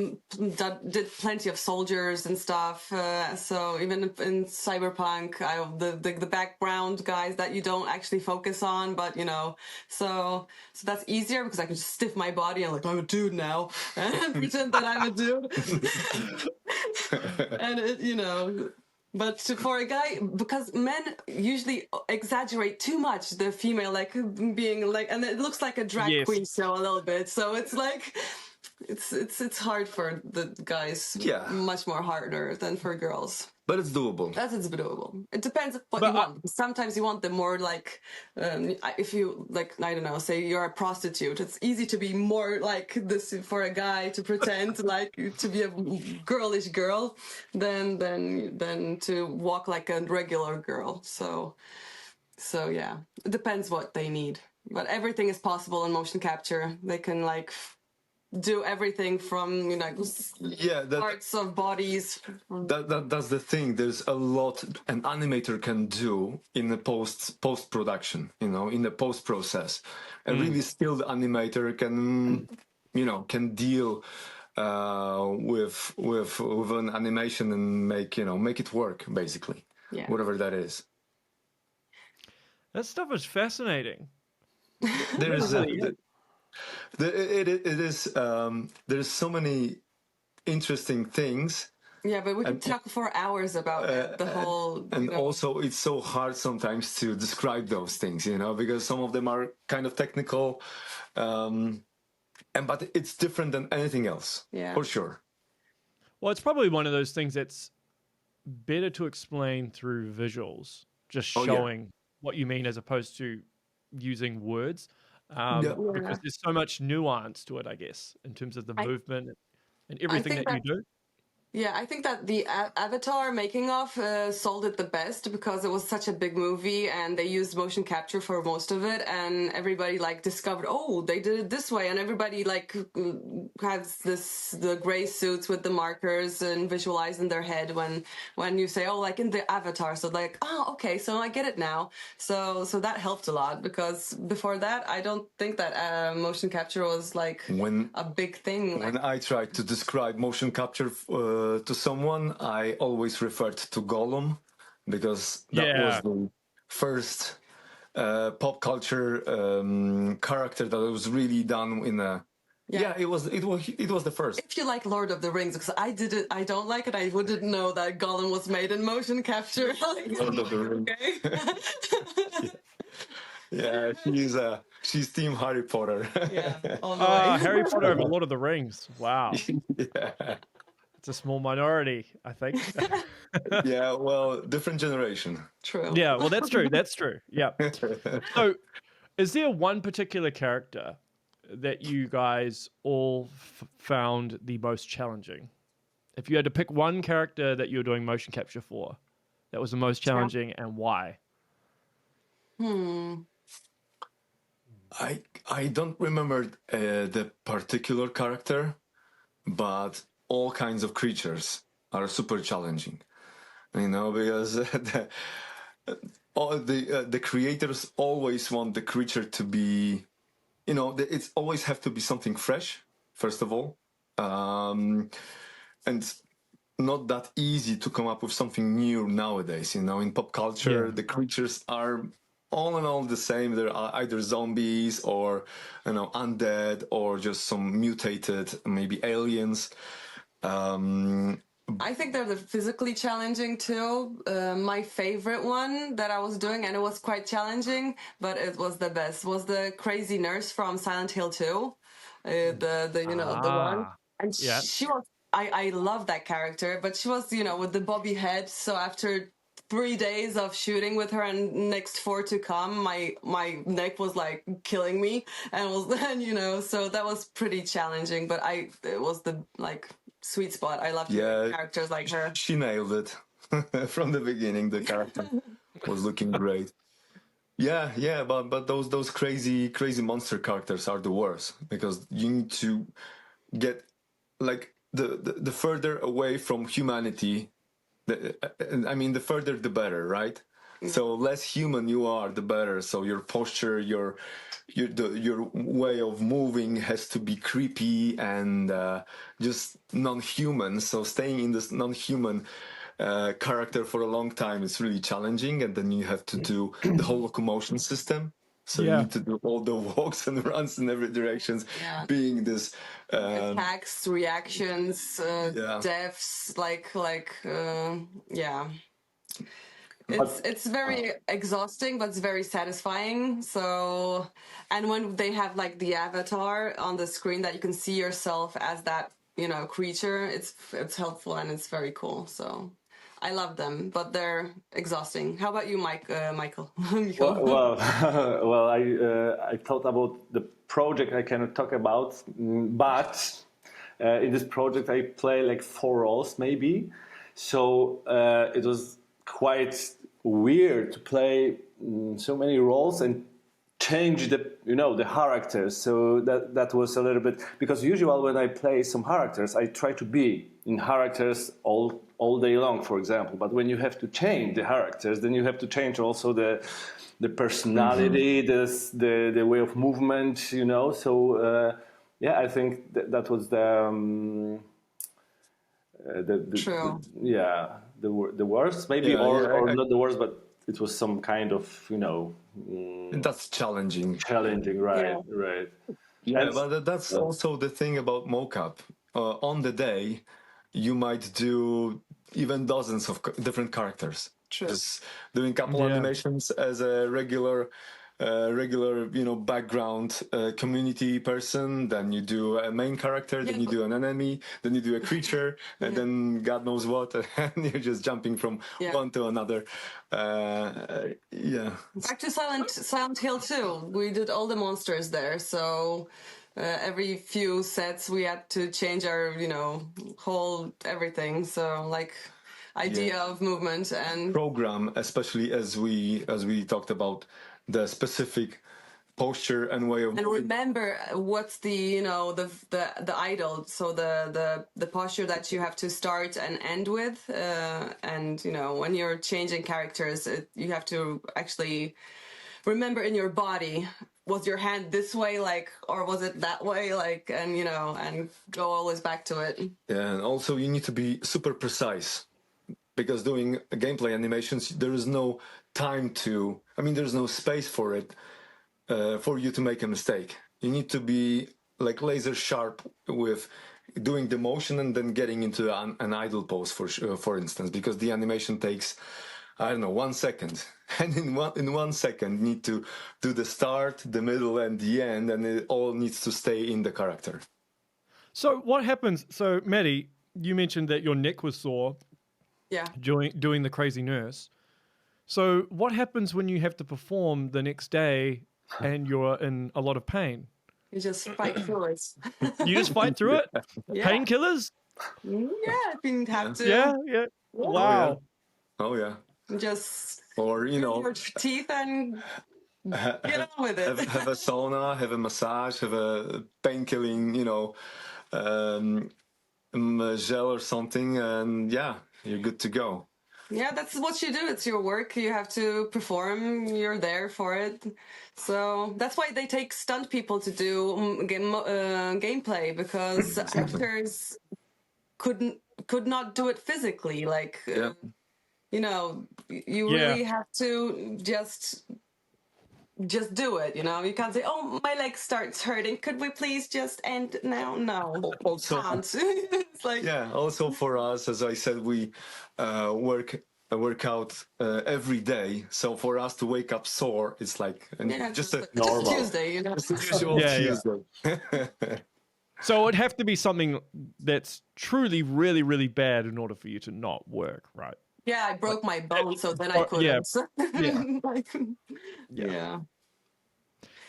did plenty of soldiers and stuff. So even in Cyberpunk, the background guys that you don't actually focus on, but you know, so that's easier because I can just stiff my body and like I'm a dude now and pretend that I'm a dude. And but for a guy, because men usually exaggerate too much the female, like being like, and it looks like a drag queen show a little bit. So it's like, it's hard for the guys. Yeah. Much more harder than for girls. But it's doable. It's doable. It depends what you want. Sometimes you want the more like, if you like, I don't know, say you're a prostitute. It's easy to be more like this for a guy to pretend like to be a girlish girl than to walk like a regular girl. So yeah, it depends what they need. But everything is possible in motion capture. They can like do everything from parts of bodies. That's the thing. There's a lot an animator can do in the post production, in the post process. A really skilled animator can deal with an animation and make it work, basically. Yeah. Whatever that is. That stuff is fascinating. There is there's so many interesting things. Yeah, but we can talk for hours about the whole. And also, it's so hard sometimes to describe those things, because some of them are kind of technical, but it's different than anything else, for sure. Well, it's probably one of those things that's better to explain through visuals, just showing what you mean as opposed to using words. Because there's so much nuance to it, I guess, in terms of the movement and everything that you do. Yeah, I think that the Avatar making of sold it the best because it was such a big movie and they used motion capture for most of it, and everybody like discovered, oh, they did it this way, and everybody like has the gray suits with the markers and visualize in their head when you say, oh, like in the Avatar, so like, oh, okay, so I get it now. So that helped a lot, because before that I don't think that motion capture was like a big thing. When I tried to describe motion capture to someone, I always referred to Gollum, because that was the first pop culture character that was really done in a. Yeah, it was the first. If you like Lord of the Rings, because I don't like it. I wouldn't know that Gollum was made in motion capture. Lord of the Rings. Okay. Yeah, she's Team Harry Potter. Harry Potter over Lord of the Rings. Wow. Yeah. It's a small minority, I think. Yeah, well, different generation. True. Yeah, well, that's true. That's true. Yeah. So, is there one particular character that you guys all found the most challenging? If you had to pick one character that you were doing motion capture for, that was the most challenging, and why? I don't remember the particular character, but all kinds of creatures are super challenging, because the creators always want the creature to be, it's always have to be something fresh, first of all, and not that easy to come up with something new nowadays. In pop culture, the creatures are all in all the same. They're either zombies or undead or just some mutated, maybe aliens. I think they're physically challenging too. My favorite one that I was doing, and it was quite challenging, but it was the best, was the crazy nurse from Silent Hill 2. The one. And she was, I love that character, but she was, with the bobby head. So after 3 days of shooting with her and next 4 to come, my neck was like killing me, and so that was pretty challenging, but it was the sweet spot. I love characters like her. She nailed it from the beginning. The character was looking great. Yeah, but those crazy monster characters are the worst, because you need to get the further away from humanity. The further the better, right? So less human you are, the better. So your posture, your way of moving has to be creepy and just non-human. So staying in this non-human character for a long time is really challenging, and then you have to do the whole locomotion system. So you need to do all the walks and runs in every direction, being this attacks, reactions, deaths, It's very exhausting, but it's very satisfying. So, and when they have like the avatar on the screen that you can see yourself as that, creature, it's helpful and it's very cool. So I love them, but they're exhausting. How about you, Michael? Well, I thought about the project I cannot talk about, but in this project I play like 4 roles maybe. So it was quite weird to play so many roles and change the characters. So that was a little bit, because usually when I play some characters I try to be in characters all day long, for example. But when you have to change the characters, then you have to change also the personality, the way of movement, So I think that was the True. The worst, maybe, or not the worst, but it was some kind of, that's challenging. Right. Yeah, but that's also the thing about Mocap. On the day, you might do even dozens of different characters. True. Just doing couple animations as a regular, background community person. Then you do a main character. Then you do an enemy. Then you do a creature, and then God knows what. And you're just jumping from one to another. Back to Silent Hill 2. We did all the monsters there, so. Every few sets we had to change our, whole everything. So idea of movement and program, especially as we talked about the specific posture and way of and remember what's the the idol, so the posture that you have to start and end with, and when you're changing characters, you have to actually remember in your body, was your hand this way, or was it that way, and go always back to it. Yeah, and also you need to be super precise, because doing gameplay animations, there is no time there's no space for it, for you to make a mistake. You need to be laser sharp with doing the motion and then getting into an idle pose, for instance, because the animation takes, I don't know, 1 second. And in 1 second, you need to do the start, the middle, and the end, and it all needs to stay in the character. So what happens? So, Maddie, you mentioned that your neck was sore. Yeah. Doing the crazy nurse. So what happens when you have to perform the next day and you're in a lot of pain? You just fight through it. You just fight through it? Yeah. Painkillers? Yeah, if you have to. Yeah. Wow. Oh yeah. Just your teeth and get on with it. Have a sauna, have a massage, have a pain-killing, gel or something, and you're good to go. Yeah, that's what you do. It's your work. You have to perform. You're there for it. So that's why they take stunt people to do gameplay, because actors could not do it physically. You really have to just do it. You can't say, "Oh, my leg starts hurting. Could we please just end now?" No, also can't. It's also for us, as I said, we work out every day. So for us to wake up sore, it's just a normal Tuesday. Just a usual Tuesday. So it would have to be something that's truly really, really bad in order for you to not work, right? Yeah, I broke my bone, so then I couldn't. Yeah.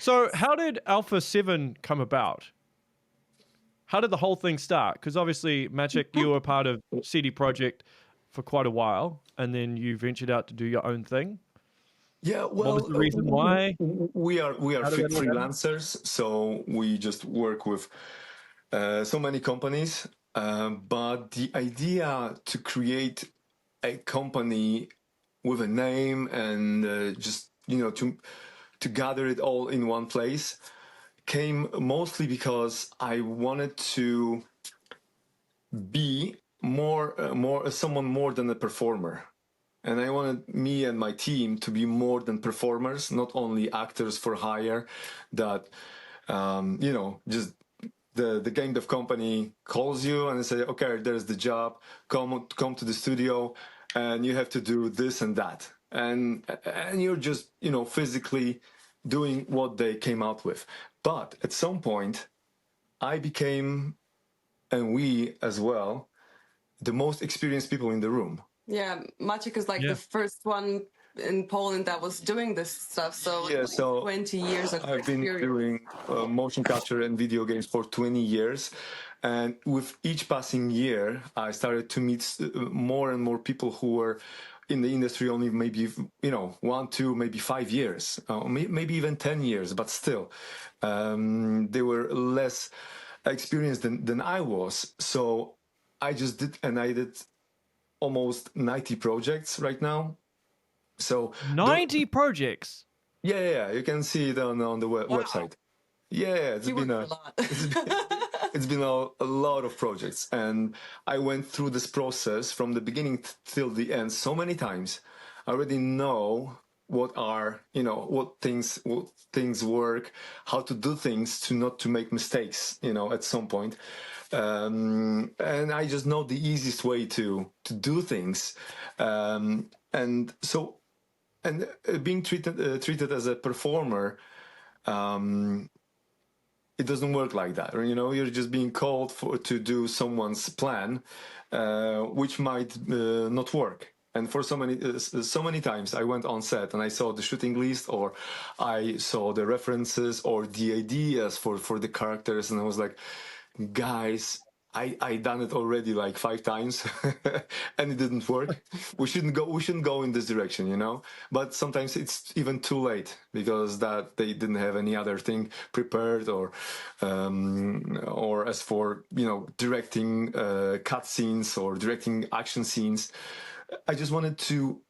So how did Alpha 7 come about? How did the whole thing start? Because obviously, Maciej, you were part of CD Projekt for quite a while, and then you ventured out to do your own thing. Yeah, well, what was the reason why? We are freelancers, so we just work with so many companies. But the idea to create a company with a name and just to gather it all in one place came mostly because I wanted to be someone more than a performer. And I wanted me and my team to be more than performers, not only actors for hire that, just the game dev company calls you and they say, okay, there's the job, come to the studio and you have to do this and that. And you're just, physically doing what they came out with. But at some point, I became, and we as well, the most experienced people in the room. Yeah, Maciek is the first one in Poland that was doing this stuff. So, yeah, so 20 years of I've been doing motion capture and video games for 20 years. And with each passing year, I started to meet more and more people who were in the industry only maybe, 1, 2, maybe 5 years, maybe even 10 years, but still, they were less experienced than I was. So I just did, and I did almost 90 projects right now. So 90 projects. Yeah, you can see it on the website. Yeah, it's been a lot. it's been a lot of projects, and I went through this process from the beginning till the end so many times. I already know what things work, how to do things to not to make mistakes, at some point. And I just know the easiest way to do things. And being treated as a performer, it doesn't work like that. You're just being called to do someone's plan, which might not work. And for so many times I went on set and I saw the shooting list, or I saw the references or the ideas for the characters, and I was like, guys, I done it already like 5 times and it didn't work. We shouldn't go in this direction, But sometimes it's even too late because that they didn't have any other thing prepared, or as for directing cutscenes or directing action scenes. I just wanted to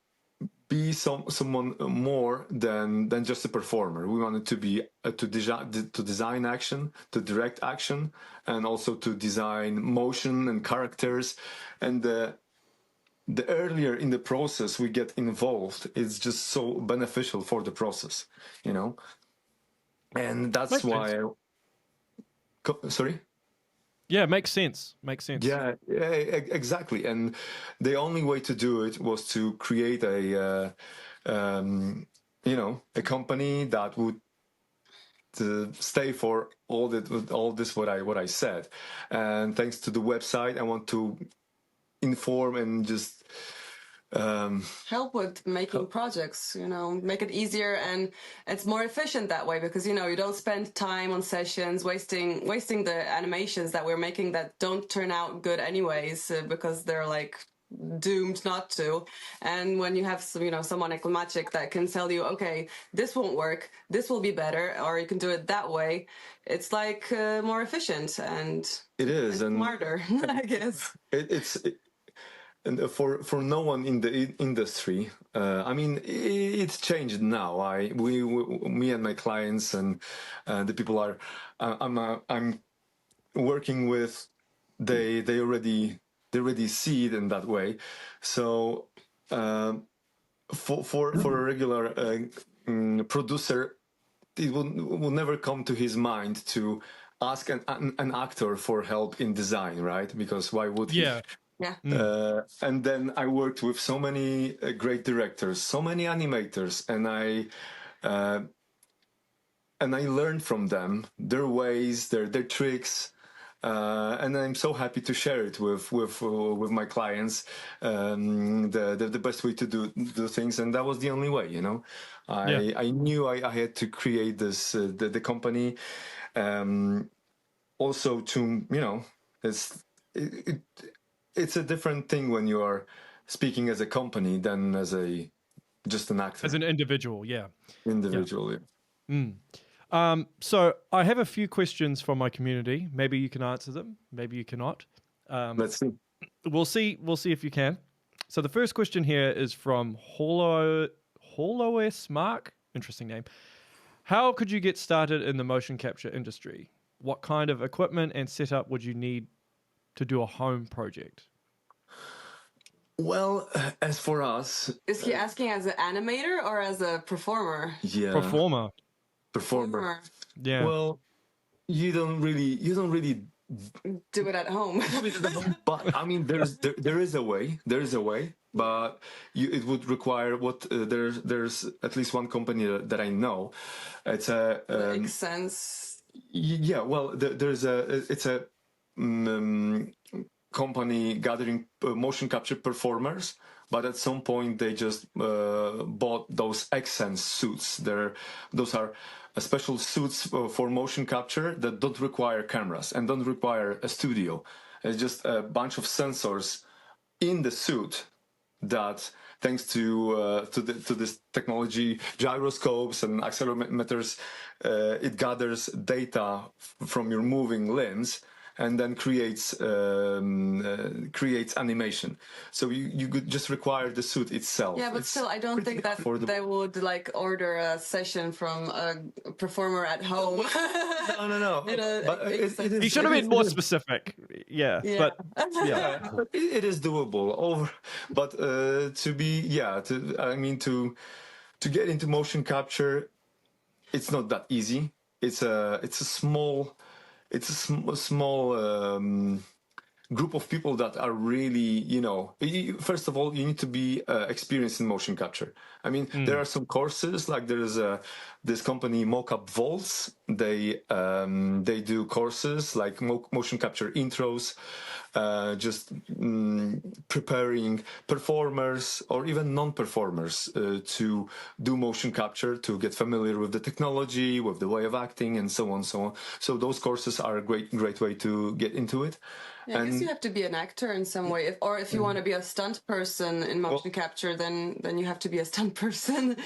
be someone more than just a performer. We wanted to be to design action, to direct action, and also to design motion and characters. And the earlier in the process we get involved, it's just so beneficial for the process, And that's why. Sorry. Yeah, makes sense. Yeah, exactly. And the only way to do it was to create a company that would stay for all this what I said. And thanks to the website, I want to inform and just help with making projects, make it easier, and it's more efficient that way because you don't spend time on sessions wasting the animations that we're making that don't turn out good anyways, because they're doomed not to. And when you have someone like Maciej that can tell you, okay, this won't work, this will be better, or you can do it that way, it's more efficient and it is and smarter. I guess and for no one in the industry, it's changed now. Me and my clients and the people I'm working with, they already see it in that way. So for a regular producer, it will never come to his mind to ask an actor for help in design, right? Because why would he? Yeah. And then I worked with so many great directors, so many animators, and I learned from them their ways, their tricks, and I'm so happy to share it with my clients. The best way to do things, and that was the only way. I knew I had to create this the company. Also, to it's a different thing when you are speaking as a company than as just an actor. As an individual, yeah. Individual, yeah. So I have a few questions from my community. Maybe you can answer them. Maybe you cannot. Let's see. We'll see if you can. So the first question here is from Holoes Mark. Interesting name. How could you get started in the motion capture industry? What kind of equipment and setup would you need to do a home project? Well, as for us, is he asking as an animator or as a performer? Yeah, performer. Yeah. Well, you don't really do it at home. But I mean, there is a way. There is a way, but it would require there's at least one company that I know. It's a makes sense. Yeah, well, it's a company gathering motion capture performers, but at some point they just bought those Accent suits. Those are special suits for motion capture that don't require cameras and don't require a studio. It's just a bunch of sensors in the suit that, thanks to this technology, gyroscopes and accelerometers, it gathers data from your moving limbs and then creates animation. So you could just require the suit itself. Yeah, but still, I don't think that they would like order a session from a performer at home. No. But you should have been more specific. Yeah. But yeah, it is doable. But to get into motion capture, it's not that easy. It's a small group of people that are really, first of all, you need to be experienced in motion capture. I mean, there are some courses, like there is this company Mocap Vaults. They do courses like motion capture intros, just preparing performers or even non-performers to do motion capture, to get familiar with the technology, with the way of acting, and so on, so on. So those courses are a great way to get into it. Yeah, I guess you have to be an actor in some way, or if you want to be a stunt person in motion capture, then you have to be a stunt person.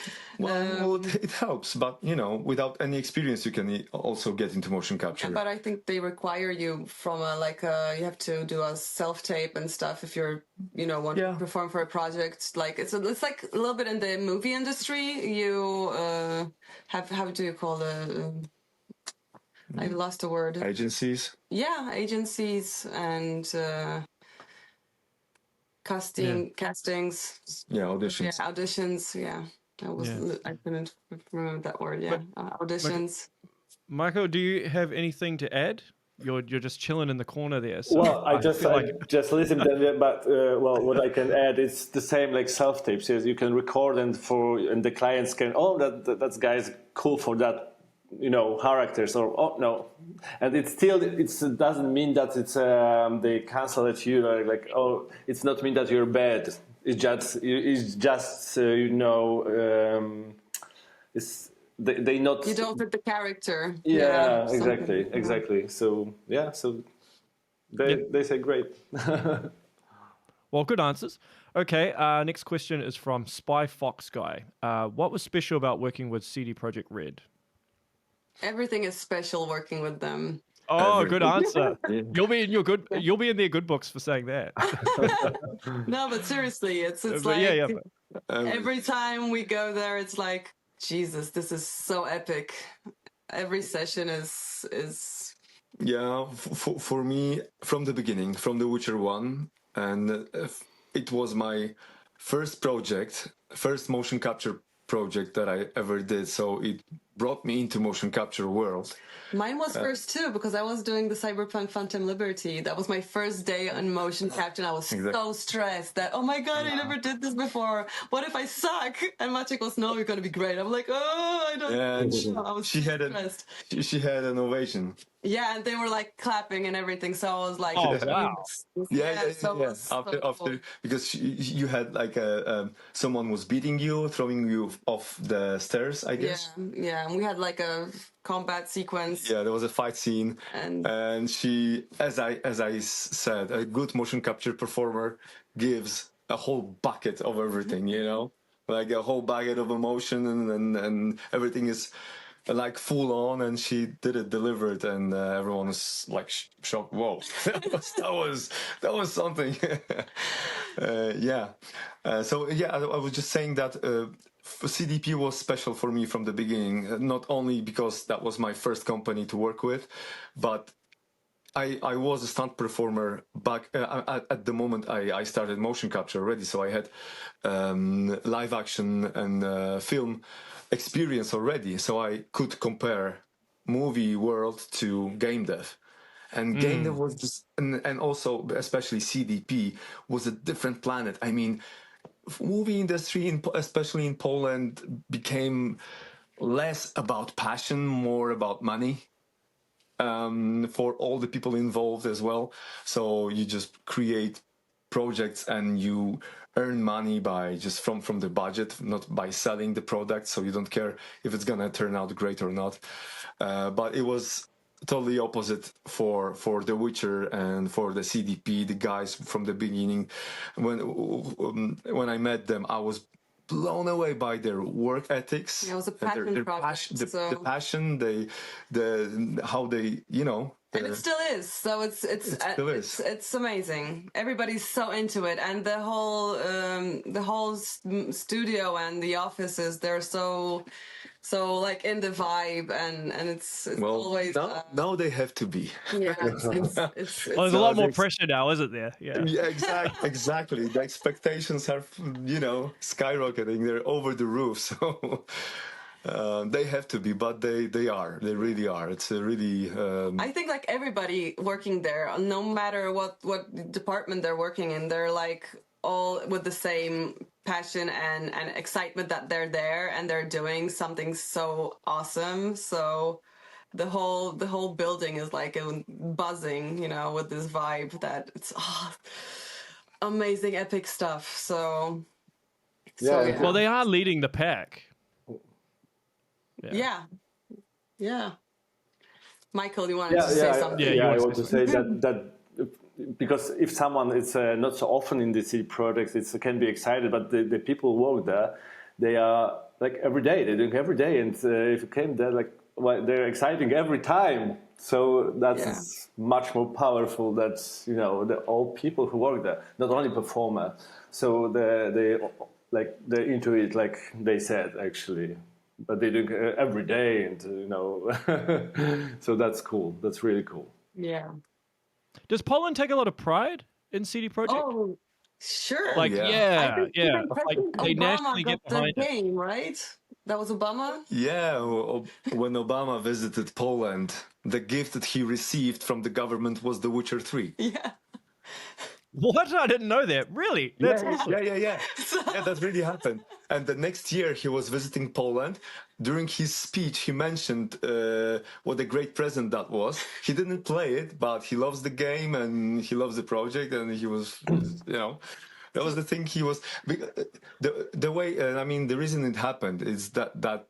Well, it helps, but without any experience, you can also get into motion capture. Yeah, but I think they require you from you have to do a self-tape and stuff if you're want to perform for a project. Like it's like a little bit in the movie industry. You have, how do you call the I've lost the word. Agencies? Yeah, agencies and castings. Yeah, auditions. Yeah, auditions, yeah. I couldn't remember that word, yeah. Auditions. Michael, do you have anything to add? You're just chilling in the corner there. So well, I just listened to them, but what I can add is the same like self-tapes. Yes, you can record and the clients can, that guy's cool for that, characters, or no, and it doesn't mean that it's they cancel it. It's not mean that you're bad. It's just they not. You don't fit the character. Yeah, exactly. So they say great. Well, good answers. Okay, next question is from Spy Fox Guy. What was special about working with CD Projekt RED? Everything is special working with them. Oh, good answer. You'll be in their good books for saying that. No, but seriously, it's every time we go there, it's like, Jesus, this is so epic. Every session is. Yeah, for me, from the beginning, from The Witcher 1, and it was my first motion capture project that I ever did, so it brought me into motion capture world. Mine was first too, because I was doing the Cyberpunk Phantom Liberty. That was my first day on motion capture, and I was so stressed that, oh my god, I never did this before. What if I suck? And Maciej goes, no, you're gonna be great. I'm like, oh, I don't know. I was stressed. She had an ovation. Yeah, and they were like clapping and everything. So I was like, oh wow. Yeah. After because you had like someone was beating you, throwing you off the stairs, I guess. Yeah, and we had like a combat sequence. Yeah, there was a fight scene, and she, as I said, a good motion capture performer gives a whole bucket of everything, like a whole bucket of emotion, and everything is like full on, and she delivered, and everyone was like shocked. Whoa, that was something. I was just saying that CDP was special for me from the beginning, not only because that was my first company to work with, but I was a stunt performer back at the moment I started motion capture already, so I had live action and film experience already, so I could compare movie world to game dev. And game dev was just, and also especially CDP was a different planet. I mean, movie industry, especially in Poland, became less about passion, more about money. For all the people involved as well. So you just create projects and you earn money by just from the budget, not by selling the product. So you don't care if it's gonna turn out great or not. But it was totally opposite for The Witcher and for the CDP. The guys from the beginning, when I met them, I was blown away by their work ethics. It was a passion project. The passion, how they, and it still is. So it's amazing. Everybody's so into it, and the whole studio and the offices, they're so like in the vibe, and it's always now they have to be. Yeah, there's a lot more pressure now, isn't there? Yeah, exactly. The expectations are skyrocketing. They're over the roof. So they have to be, but they really are. It's a really I think like everybody working there, no matter what department they're working in, they're like all with the same passion and excitement that they're there and they're doing something so awesome. So the whole building is like buzzing, with this vibe that it's amazing, epic stuff. So yeah. Well, they are leading the pack. Yeah. Michael, you wanted to say something? I want to say that because if someone is not so often in the CD Projekt, it can be excited, but the people who work there, they are like every day, they're doing every day, and if you came there, like they're exciting every time. So that's much more powerful. That's all people who work there, not only performer. So they're into it, like they said actually. But they do every day, and so that's cool. That's really cool. Yeah. Does Poland take a lot of pride in CD Projekt? Oh, sure. Like, yeah. Like they nationally get behind the game, right? That was Obama? Yeah, when Obama visited Poland, the gift that he received from the government was The Witcher 3. Yeah. What? I didn't know that. Really? That's awesome. Yeah. Yeah, that really happened. And the next year he was visiting Poland. During his speech, he mentioned what a great present that was. He didn't play it, but he loves the game and he loves the project. And he was, that was the thing. He was the way. The reason it happened is that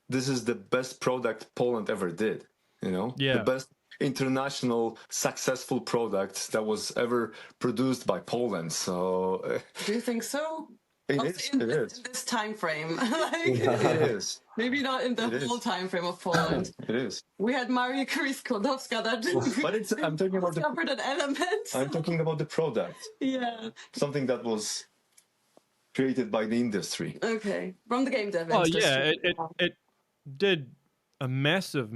this is the best product Poland ever did. The best international successful product that was ever produced by Poland. So do you think so? It is. In this time frame. It is. Maybe not in the whole time frame of Poland. It is. We had Maria Curie-Skłodowska that I'm talking about discovered an element. I'm talking about the product. Yeah. Something that was created by the industry. Okay. From the game dev industry. Oh yeah, it did a massive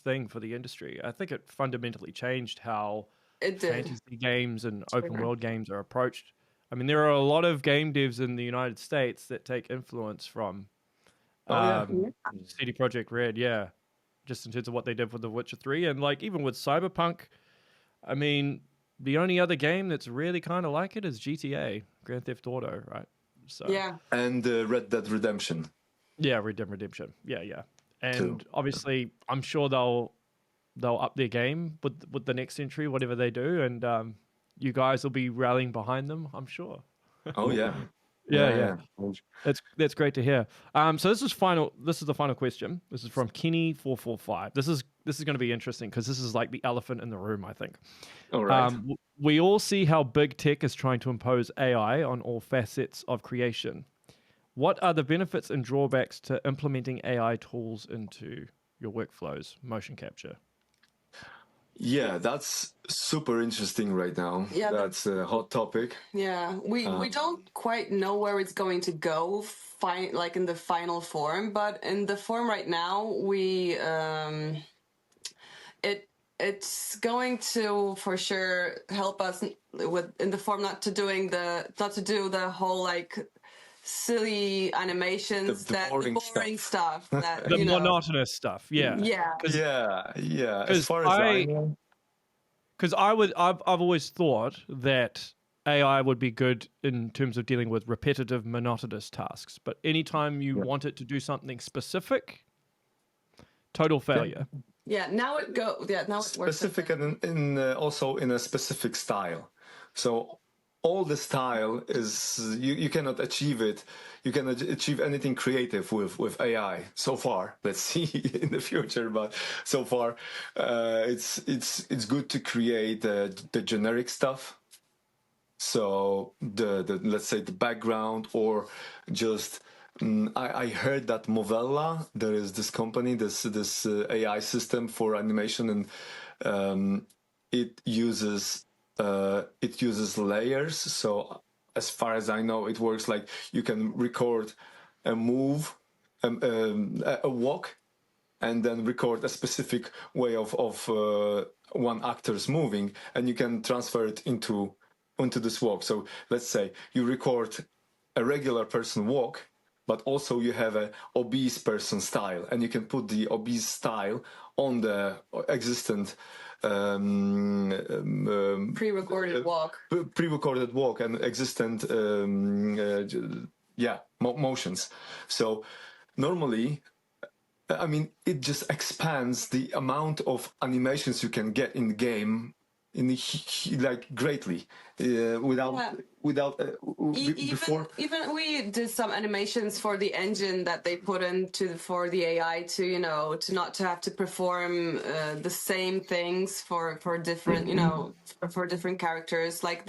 thing for the industry. I think it fundamentally changed how fantasy games and open world games are approached. I mean, there are a lot of game devs in the United States that take influence from CD Projekt RED, just in terms of what they did with The Witcher 3. And like even with Cyberpunk, I mean, the only other game that's really kind of like it is GTA, Grand Theft Auto, right? So and Red Dead Redemption. Yeah, Red Dead Redemption. Yeah. And obviously, I'm sure they'll up their game with the next entry, whatever they do, and you guys will be rallying behind them, I'm sure. Oh yeah. Yeah. That's great to hear. So this is the final question. This is from Kenny445. This is going to be interesting because this is like the elephant in the room, I think. All right. We all see how big tech is trying to impose AI on all facets of creation. What are the benefits and drawbacks to implementing AI tools into your workflows, motion capture? Yeah, that's super interesting right now. Yeah, that's a hot topic. Yeah, we don't quite know where it's going to go, like in the final form, but in the form right now, it's going to for sure help us in the form not to do the whole like silly animations, the boring stuff that the monotonous stuff. Yeah. As far as I know, because I've always thought that AI would be good in terms of dealing with repetitive, monotonous tasks. But anytime you want it to do something specific, total failure. Now it works. Specific and also in a specific style. So all the style is you cannot achieve it. You cannot achieve anything creative with AI so far. Let's see in the future, but so far it's good to create the generic stuff. So the let's say the background or just I heard that Movella, there is this company, this AI system for animation, and it uses layers. So as far as I know, it works like you can record a move, a walk, and then record a specific way of one actor's moving, and you can transfer it into this walk. So let's say you record a regular person walk, but also you have a obese person style, and you can put the obese style on the existent pre-recorded walk and existent motions. So normally, I mean, it just expands the amount of animations you can get in the game like greatly even we did some animations for the engine that they put into for the AI to to not to have to perform the same things for different for different characters. Like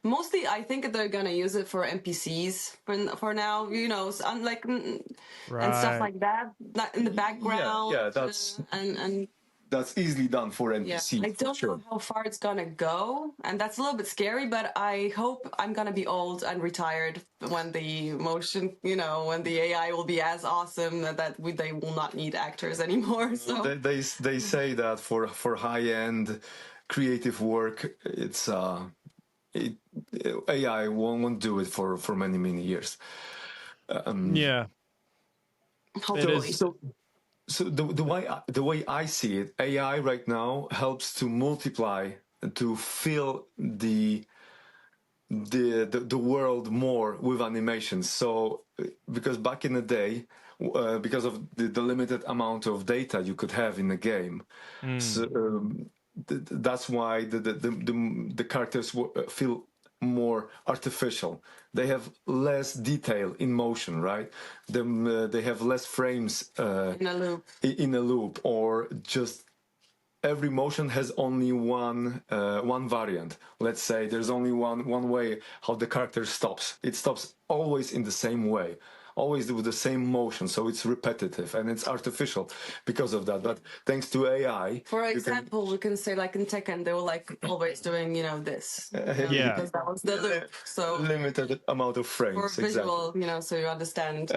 mostly I think they're gonna use it for NPCs for now, unlike and stuff like that in the background. That's and that's easily done for NPC. I don't know how far it's gonna go, and that's a little bit scary, but I hope I'm gonna be old and retired when the motion, when the AI will be as awesome that they will not need actors anymore. So they say that for high-end creative work, it's AI won't do it for many years. Hopefully. So the way I see it, AI right now helps to multiply, to fill the world more with animations. So because back in the day, because of the limited amount of data you could have in the game, that's why the characters feel more artificial. They have less detail in motion, right? They have less frames in a loop, or just every motion has only one variant. Let's say there's only one way how the character stops. It stops always in the same way, always with the same motion, so it's repetitive and it's artificial because of that. But thanks to AI, for example, we can say like in Tekken, they were like always doing this, because that was the loop. So limited amount of frames, for visual, exactly. So you understand.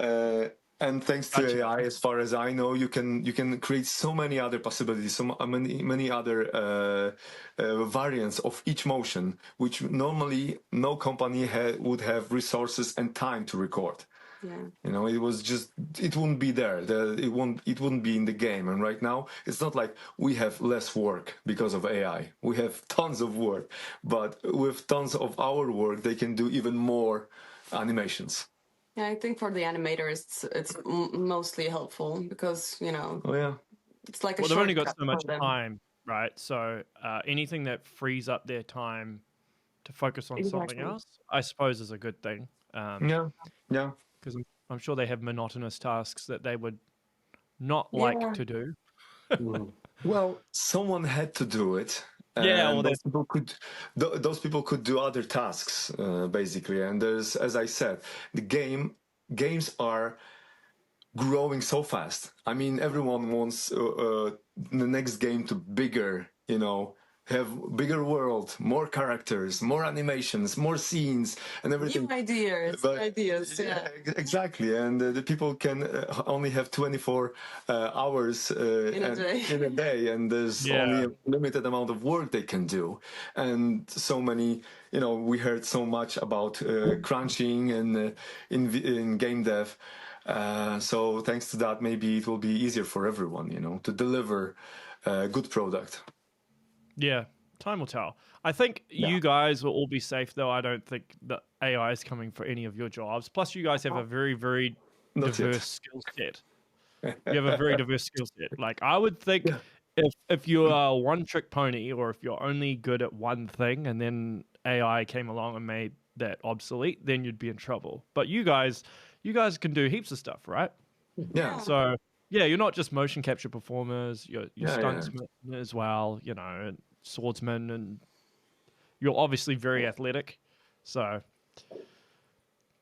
And thanks to AI, as far as I know, you can create so many other possibilities, so many other variants of each motion, which normally no company would have resources and time to record. Yeah. It wouldn't be there. It wouldn't be in the game. And right now, it's not like we have less work because of AI. We have tons of work, but with tons of our work, they can do even more animations. Yeah, I think for the animators, it's mostly helpful because it's like they've only got so much time, right? So anything that frees up their time to focus on something else, I suppose, is a good thing. Yeah. Because I'm sure they have monotonous tasks that they would not like to do. Well, someone had to do it. Yeah, those people could do other tasks, basically. And there's, as I said, games are growing so fast. I mean, everyone wants the next game to bigger, have bigger world, more characters, more animations, more scenes, and everything. New ideas, yeah. Exactly. And the people can only have 24 hours in a day, and there's only a limited amount of work they can do. And so many, we heard so much about crunching and in game dev. So thanks to that, maybe it will be easier for everyone, to deliver a good product. Yeah, time will tell. I think you guys will all be safe, though. I don't think that AI is coming for any of your jobs. Plus, you guys have a very, very diverse skill set. You have a very diverse skill set. Like, I would think if you're a one-trick pony, or if you're only good at one thing, and then AI came along and made that obsolete, then you'd be in trouble. But you guys can do heaps of stuff, right? Yeah. So you're not just motion capture performers. You're stuntsmen as well. And swordsmen, and you're obviously very athletic. So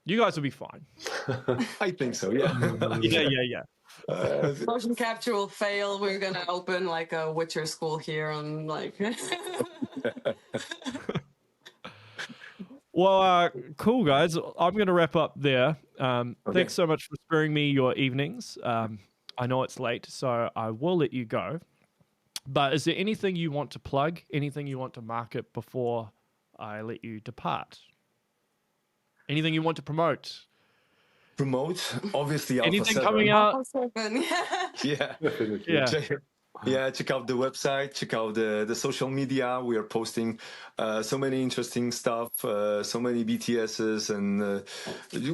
you guys will be fine. I think so. Yeah. Motion capture will fail. We're gonna open like a Witcher school here on like. Well, cool, guys. I'm going to wrap up there. Thanks so much for sparing me your evenings. I know it's late, so I will let you go. But is there anything you want to plug, anything you want to market before I let you depart? Anything you want to promote? Obviously, anything coming out? Yeah, check out the website, check out the social media. We are posting so many interesting stuff, so many BTSs, and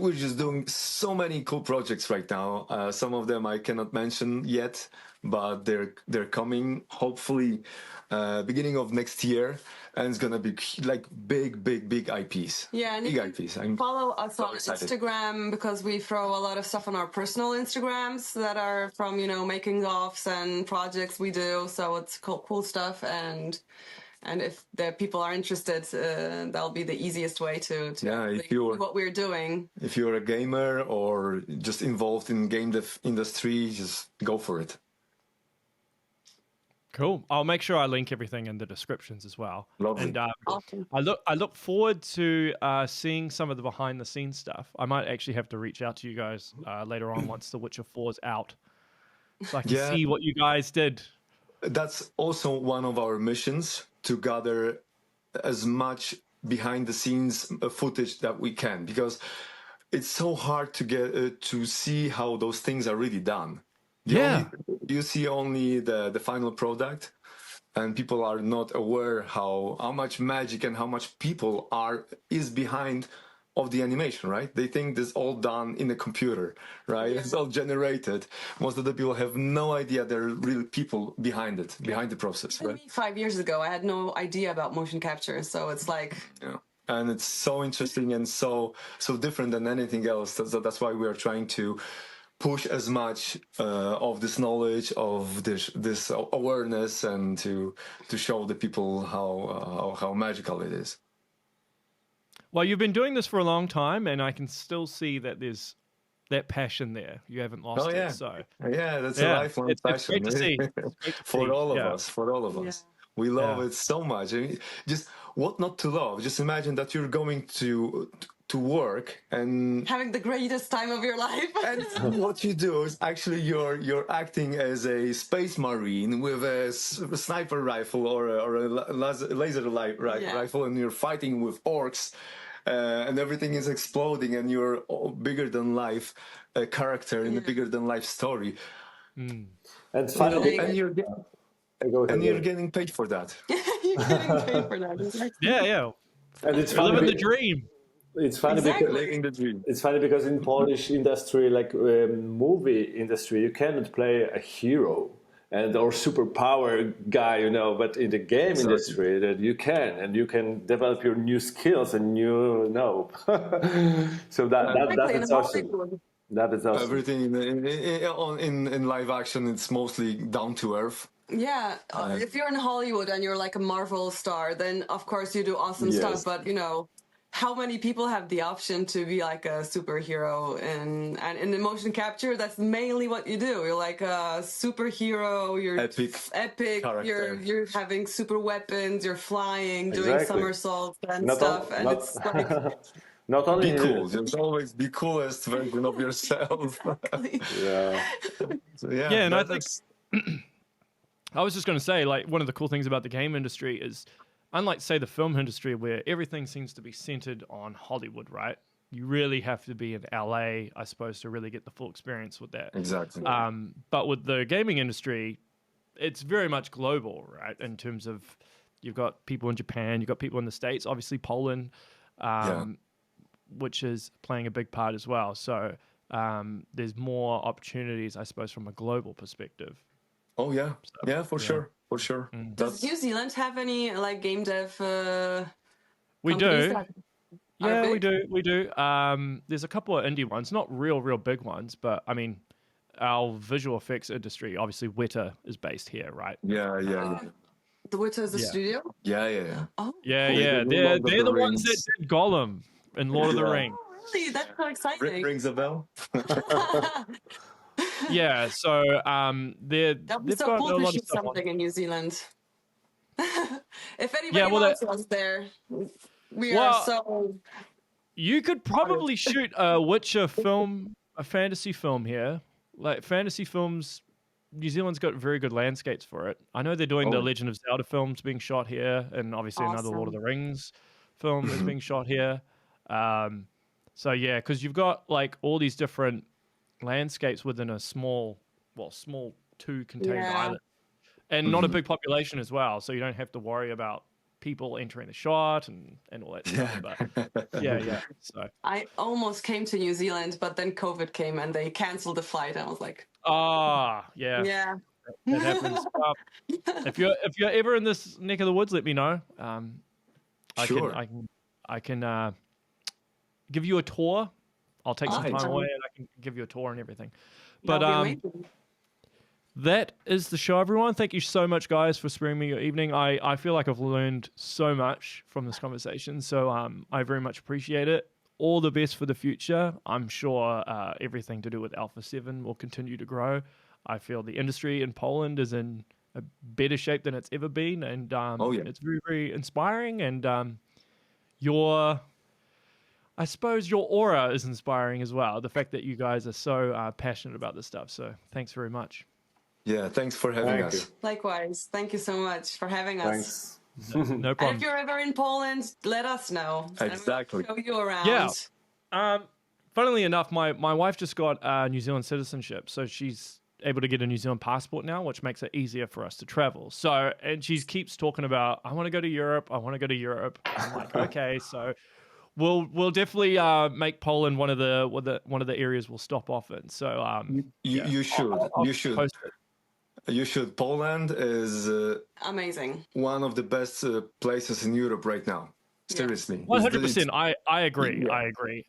we're just doing so many cool projects right now. Some of them I cannot mention yet, but they're coming hopefully beginning of next year, and it's gonna be like big IPs. Yeah, and big IPs. Follow us on Instagram, because we throw a lot of stuff on our personal Instagrams that are from making offs and projects we do. So it's cool stuff, and if the people are interested, that'll be the easiest way to see what we're doing. If you're a gamer or just involved in game dev industry, just go for it. Cool. I'll make sure I link everything in the descriptions as well. Lovely. And awesome. I look forward to seeing some of the behind the scenes stuff. I might actually have to reach out to you guys later on once The Witcher 4 is out, so I can see what you guys did. That's also one of our missions, to gather as much behind the scenes footage that we can, because it's so hard to get to see how those things are really done. You see only the final product, and people are not aware how much magic and how much people is behind of the animation, right? They think this is all done in a computer, right? It's all generated. Most of the people have no idea there are real people behind it, behind the process, right? 5 years ago, I had no idea about motion capture, so it's like... Yeah. And it's so interesting and so different than anything else. So that's why we are trying to push as much of this knowledge, of this awareness, and to show the people how magical it is. Well, you've been doing this for a long time, and I can still see that there's that passion there. You haven't lost it. So that's a lifelong passion. It's great to see. For all of us. We love it so much. I mean, just what not to love? Just imagine that you're going to work and having the greatest time of your life. And what you do is actually you're acting as a space marine with a sniper rifle or a laser rifle, and you're fighting with orcs, and everything is exploding, and you're a bigger than life character in a bigger than life story. And finally, you're getting paid for that. You're getting paid for that. Yeah. And it's living the dream. It's funny it's funny because in Polish industry, like movie industry, you cannot play a hero or superpower guy, but in the game industry that you can, and you can develop your new skills and so that's awesome. That is awesome. Everything in live action, it's mostly down to earth. Yeah, if you're in Hollywood and you're like a Marvel star, then of course you do awesome stuff, but how many people have the option to be like a superhero, and in the motion capture, that's mainly what you do. You're like a superhero. You're epic. You're having super weapons. You're flying, doing somersaults and stuff. And it's like not only be cool. Just always be coolest version of yourself. Yeah. So, yeah. And I think I was just going to say, like, one of the cool things about the game industry is, unlike, say, the film industry, where everything seems to be centered on Hollywood, right? You really have to be in LA, I suppose, to really get the full experience with that. Exactly. But with the gaming industry, it's very much global, right? In terms of, you've got people in Japan, you've got people in the States, obviously Poland, which is playing a big part as well. So there's more opportunities, I suppose, from a global perspective. Oh yeah, for sure. Does New Zealand have any like game dev? We do. Yeah, we do. There's a couple of indie ones, not real big ones, but I mean, our visual effects industry, obviously, Weta is based here, right? Yeah. The Weta is the studio. Yeah. Oh. Yeah. They're the ones that did Gollum in Lord of the Rings. Really, that's so exciting. Rings a bell. Yeah, so they've so got cool a to lot shoot of stuff something in New Zealand. If anybody wants us there, we are so. You could probably shoot a Witcher film, a fantasy film here. Like fantasy films, New Zealand's got very good landscapes for it. I know they're doing the Legend of Zelda films being shot here, and obviously another Lord of the Rings film is being shot here. So yeah, because you've got like all these different landscapes within a small two contained island, and not a big population as well, so you don't have to worry about people entering the shot and all that stuff. But yeah. So I almost came to New Zealand, but then COVID came and they canceled the flight. I was like, yeah, that happens. If you're ever in this neck of the woods, let me know. I can give you a tour. I'll take some time away and I can give you a tour and everything. But that is the show, everyone. Thank you so much, guys, for sparing me your evening. I feel like I've learned so much from this conversation, so I very much appreciate it. All the best for the future. I'm sure everything to do with Alpha 7 will continue to grow. I feel the industry in Poland is in a better shape than it's ever been, and it's very, very inspiring, and I suppose your aura is inspiring as well. The fact that you guys are so passionate about this stuff. So thanks very much. Yeah, thanks for having us. Likewise. Thank you so much for having us. No problem. And if you're ever in Poland, let us know. Exactly. Show you around. Yeah. Funnily enough, my wife just got New Zealand citizenship. So she's able to get a New Zealand passport now, which makes it easier for us to travel. So, and she keeps talking about, I want to go to Europe. I'm like, okay, so we'll definitely make Poland one of the areas we'll stop off in. So you should. Poland is amazing. One of the best places in Europe right now. Seriously, 100%. I agree. Yeah. I agree.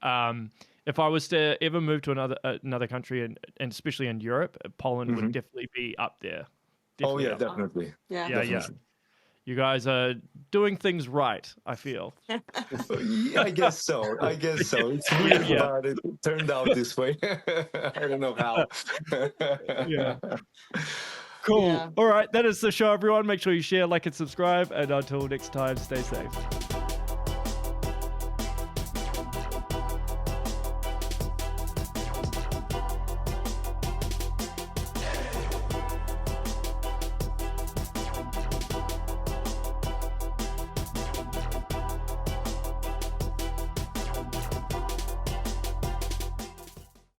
If I was to ever move to another country, and especially in Europe, Poland would definitely be up there. Definitely. Yeah. You guys are doing things right, I feel. I guess so. It's weird, but it turned out this way. I don't know how. Yeah. Cool. Yeah. All right. That is the show, everyone. Make sure you share, like, and subscribe. And until next time, stay safe.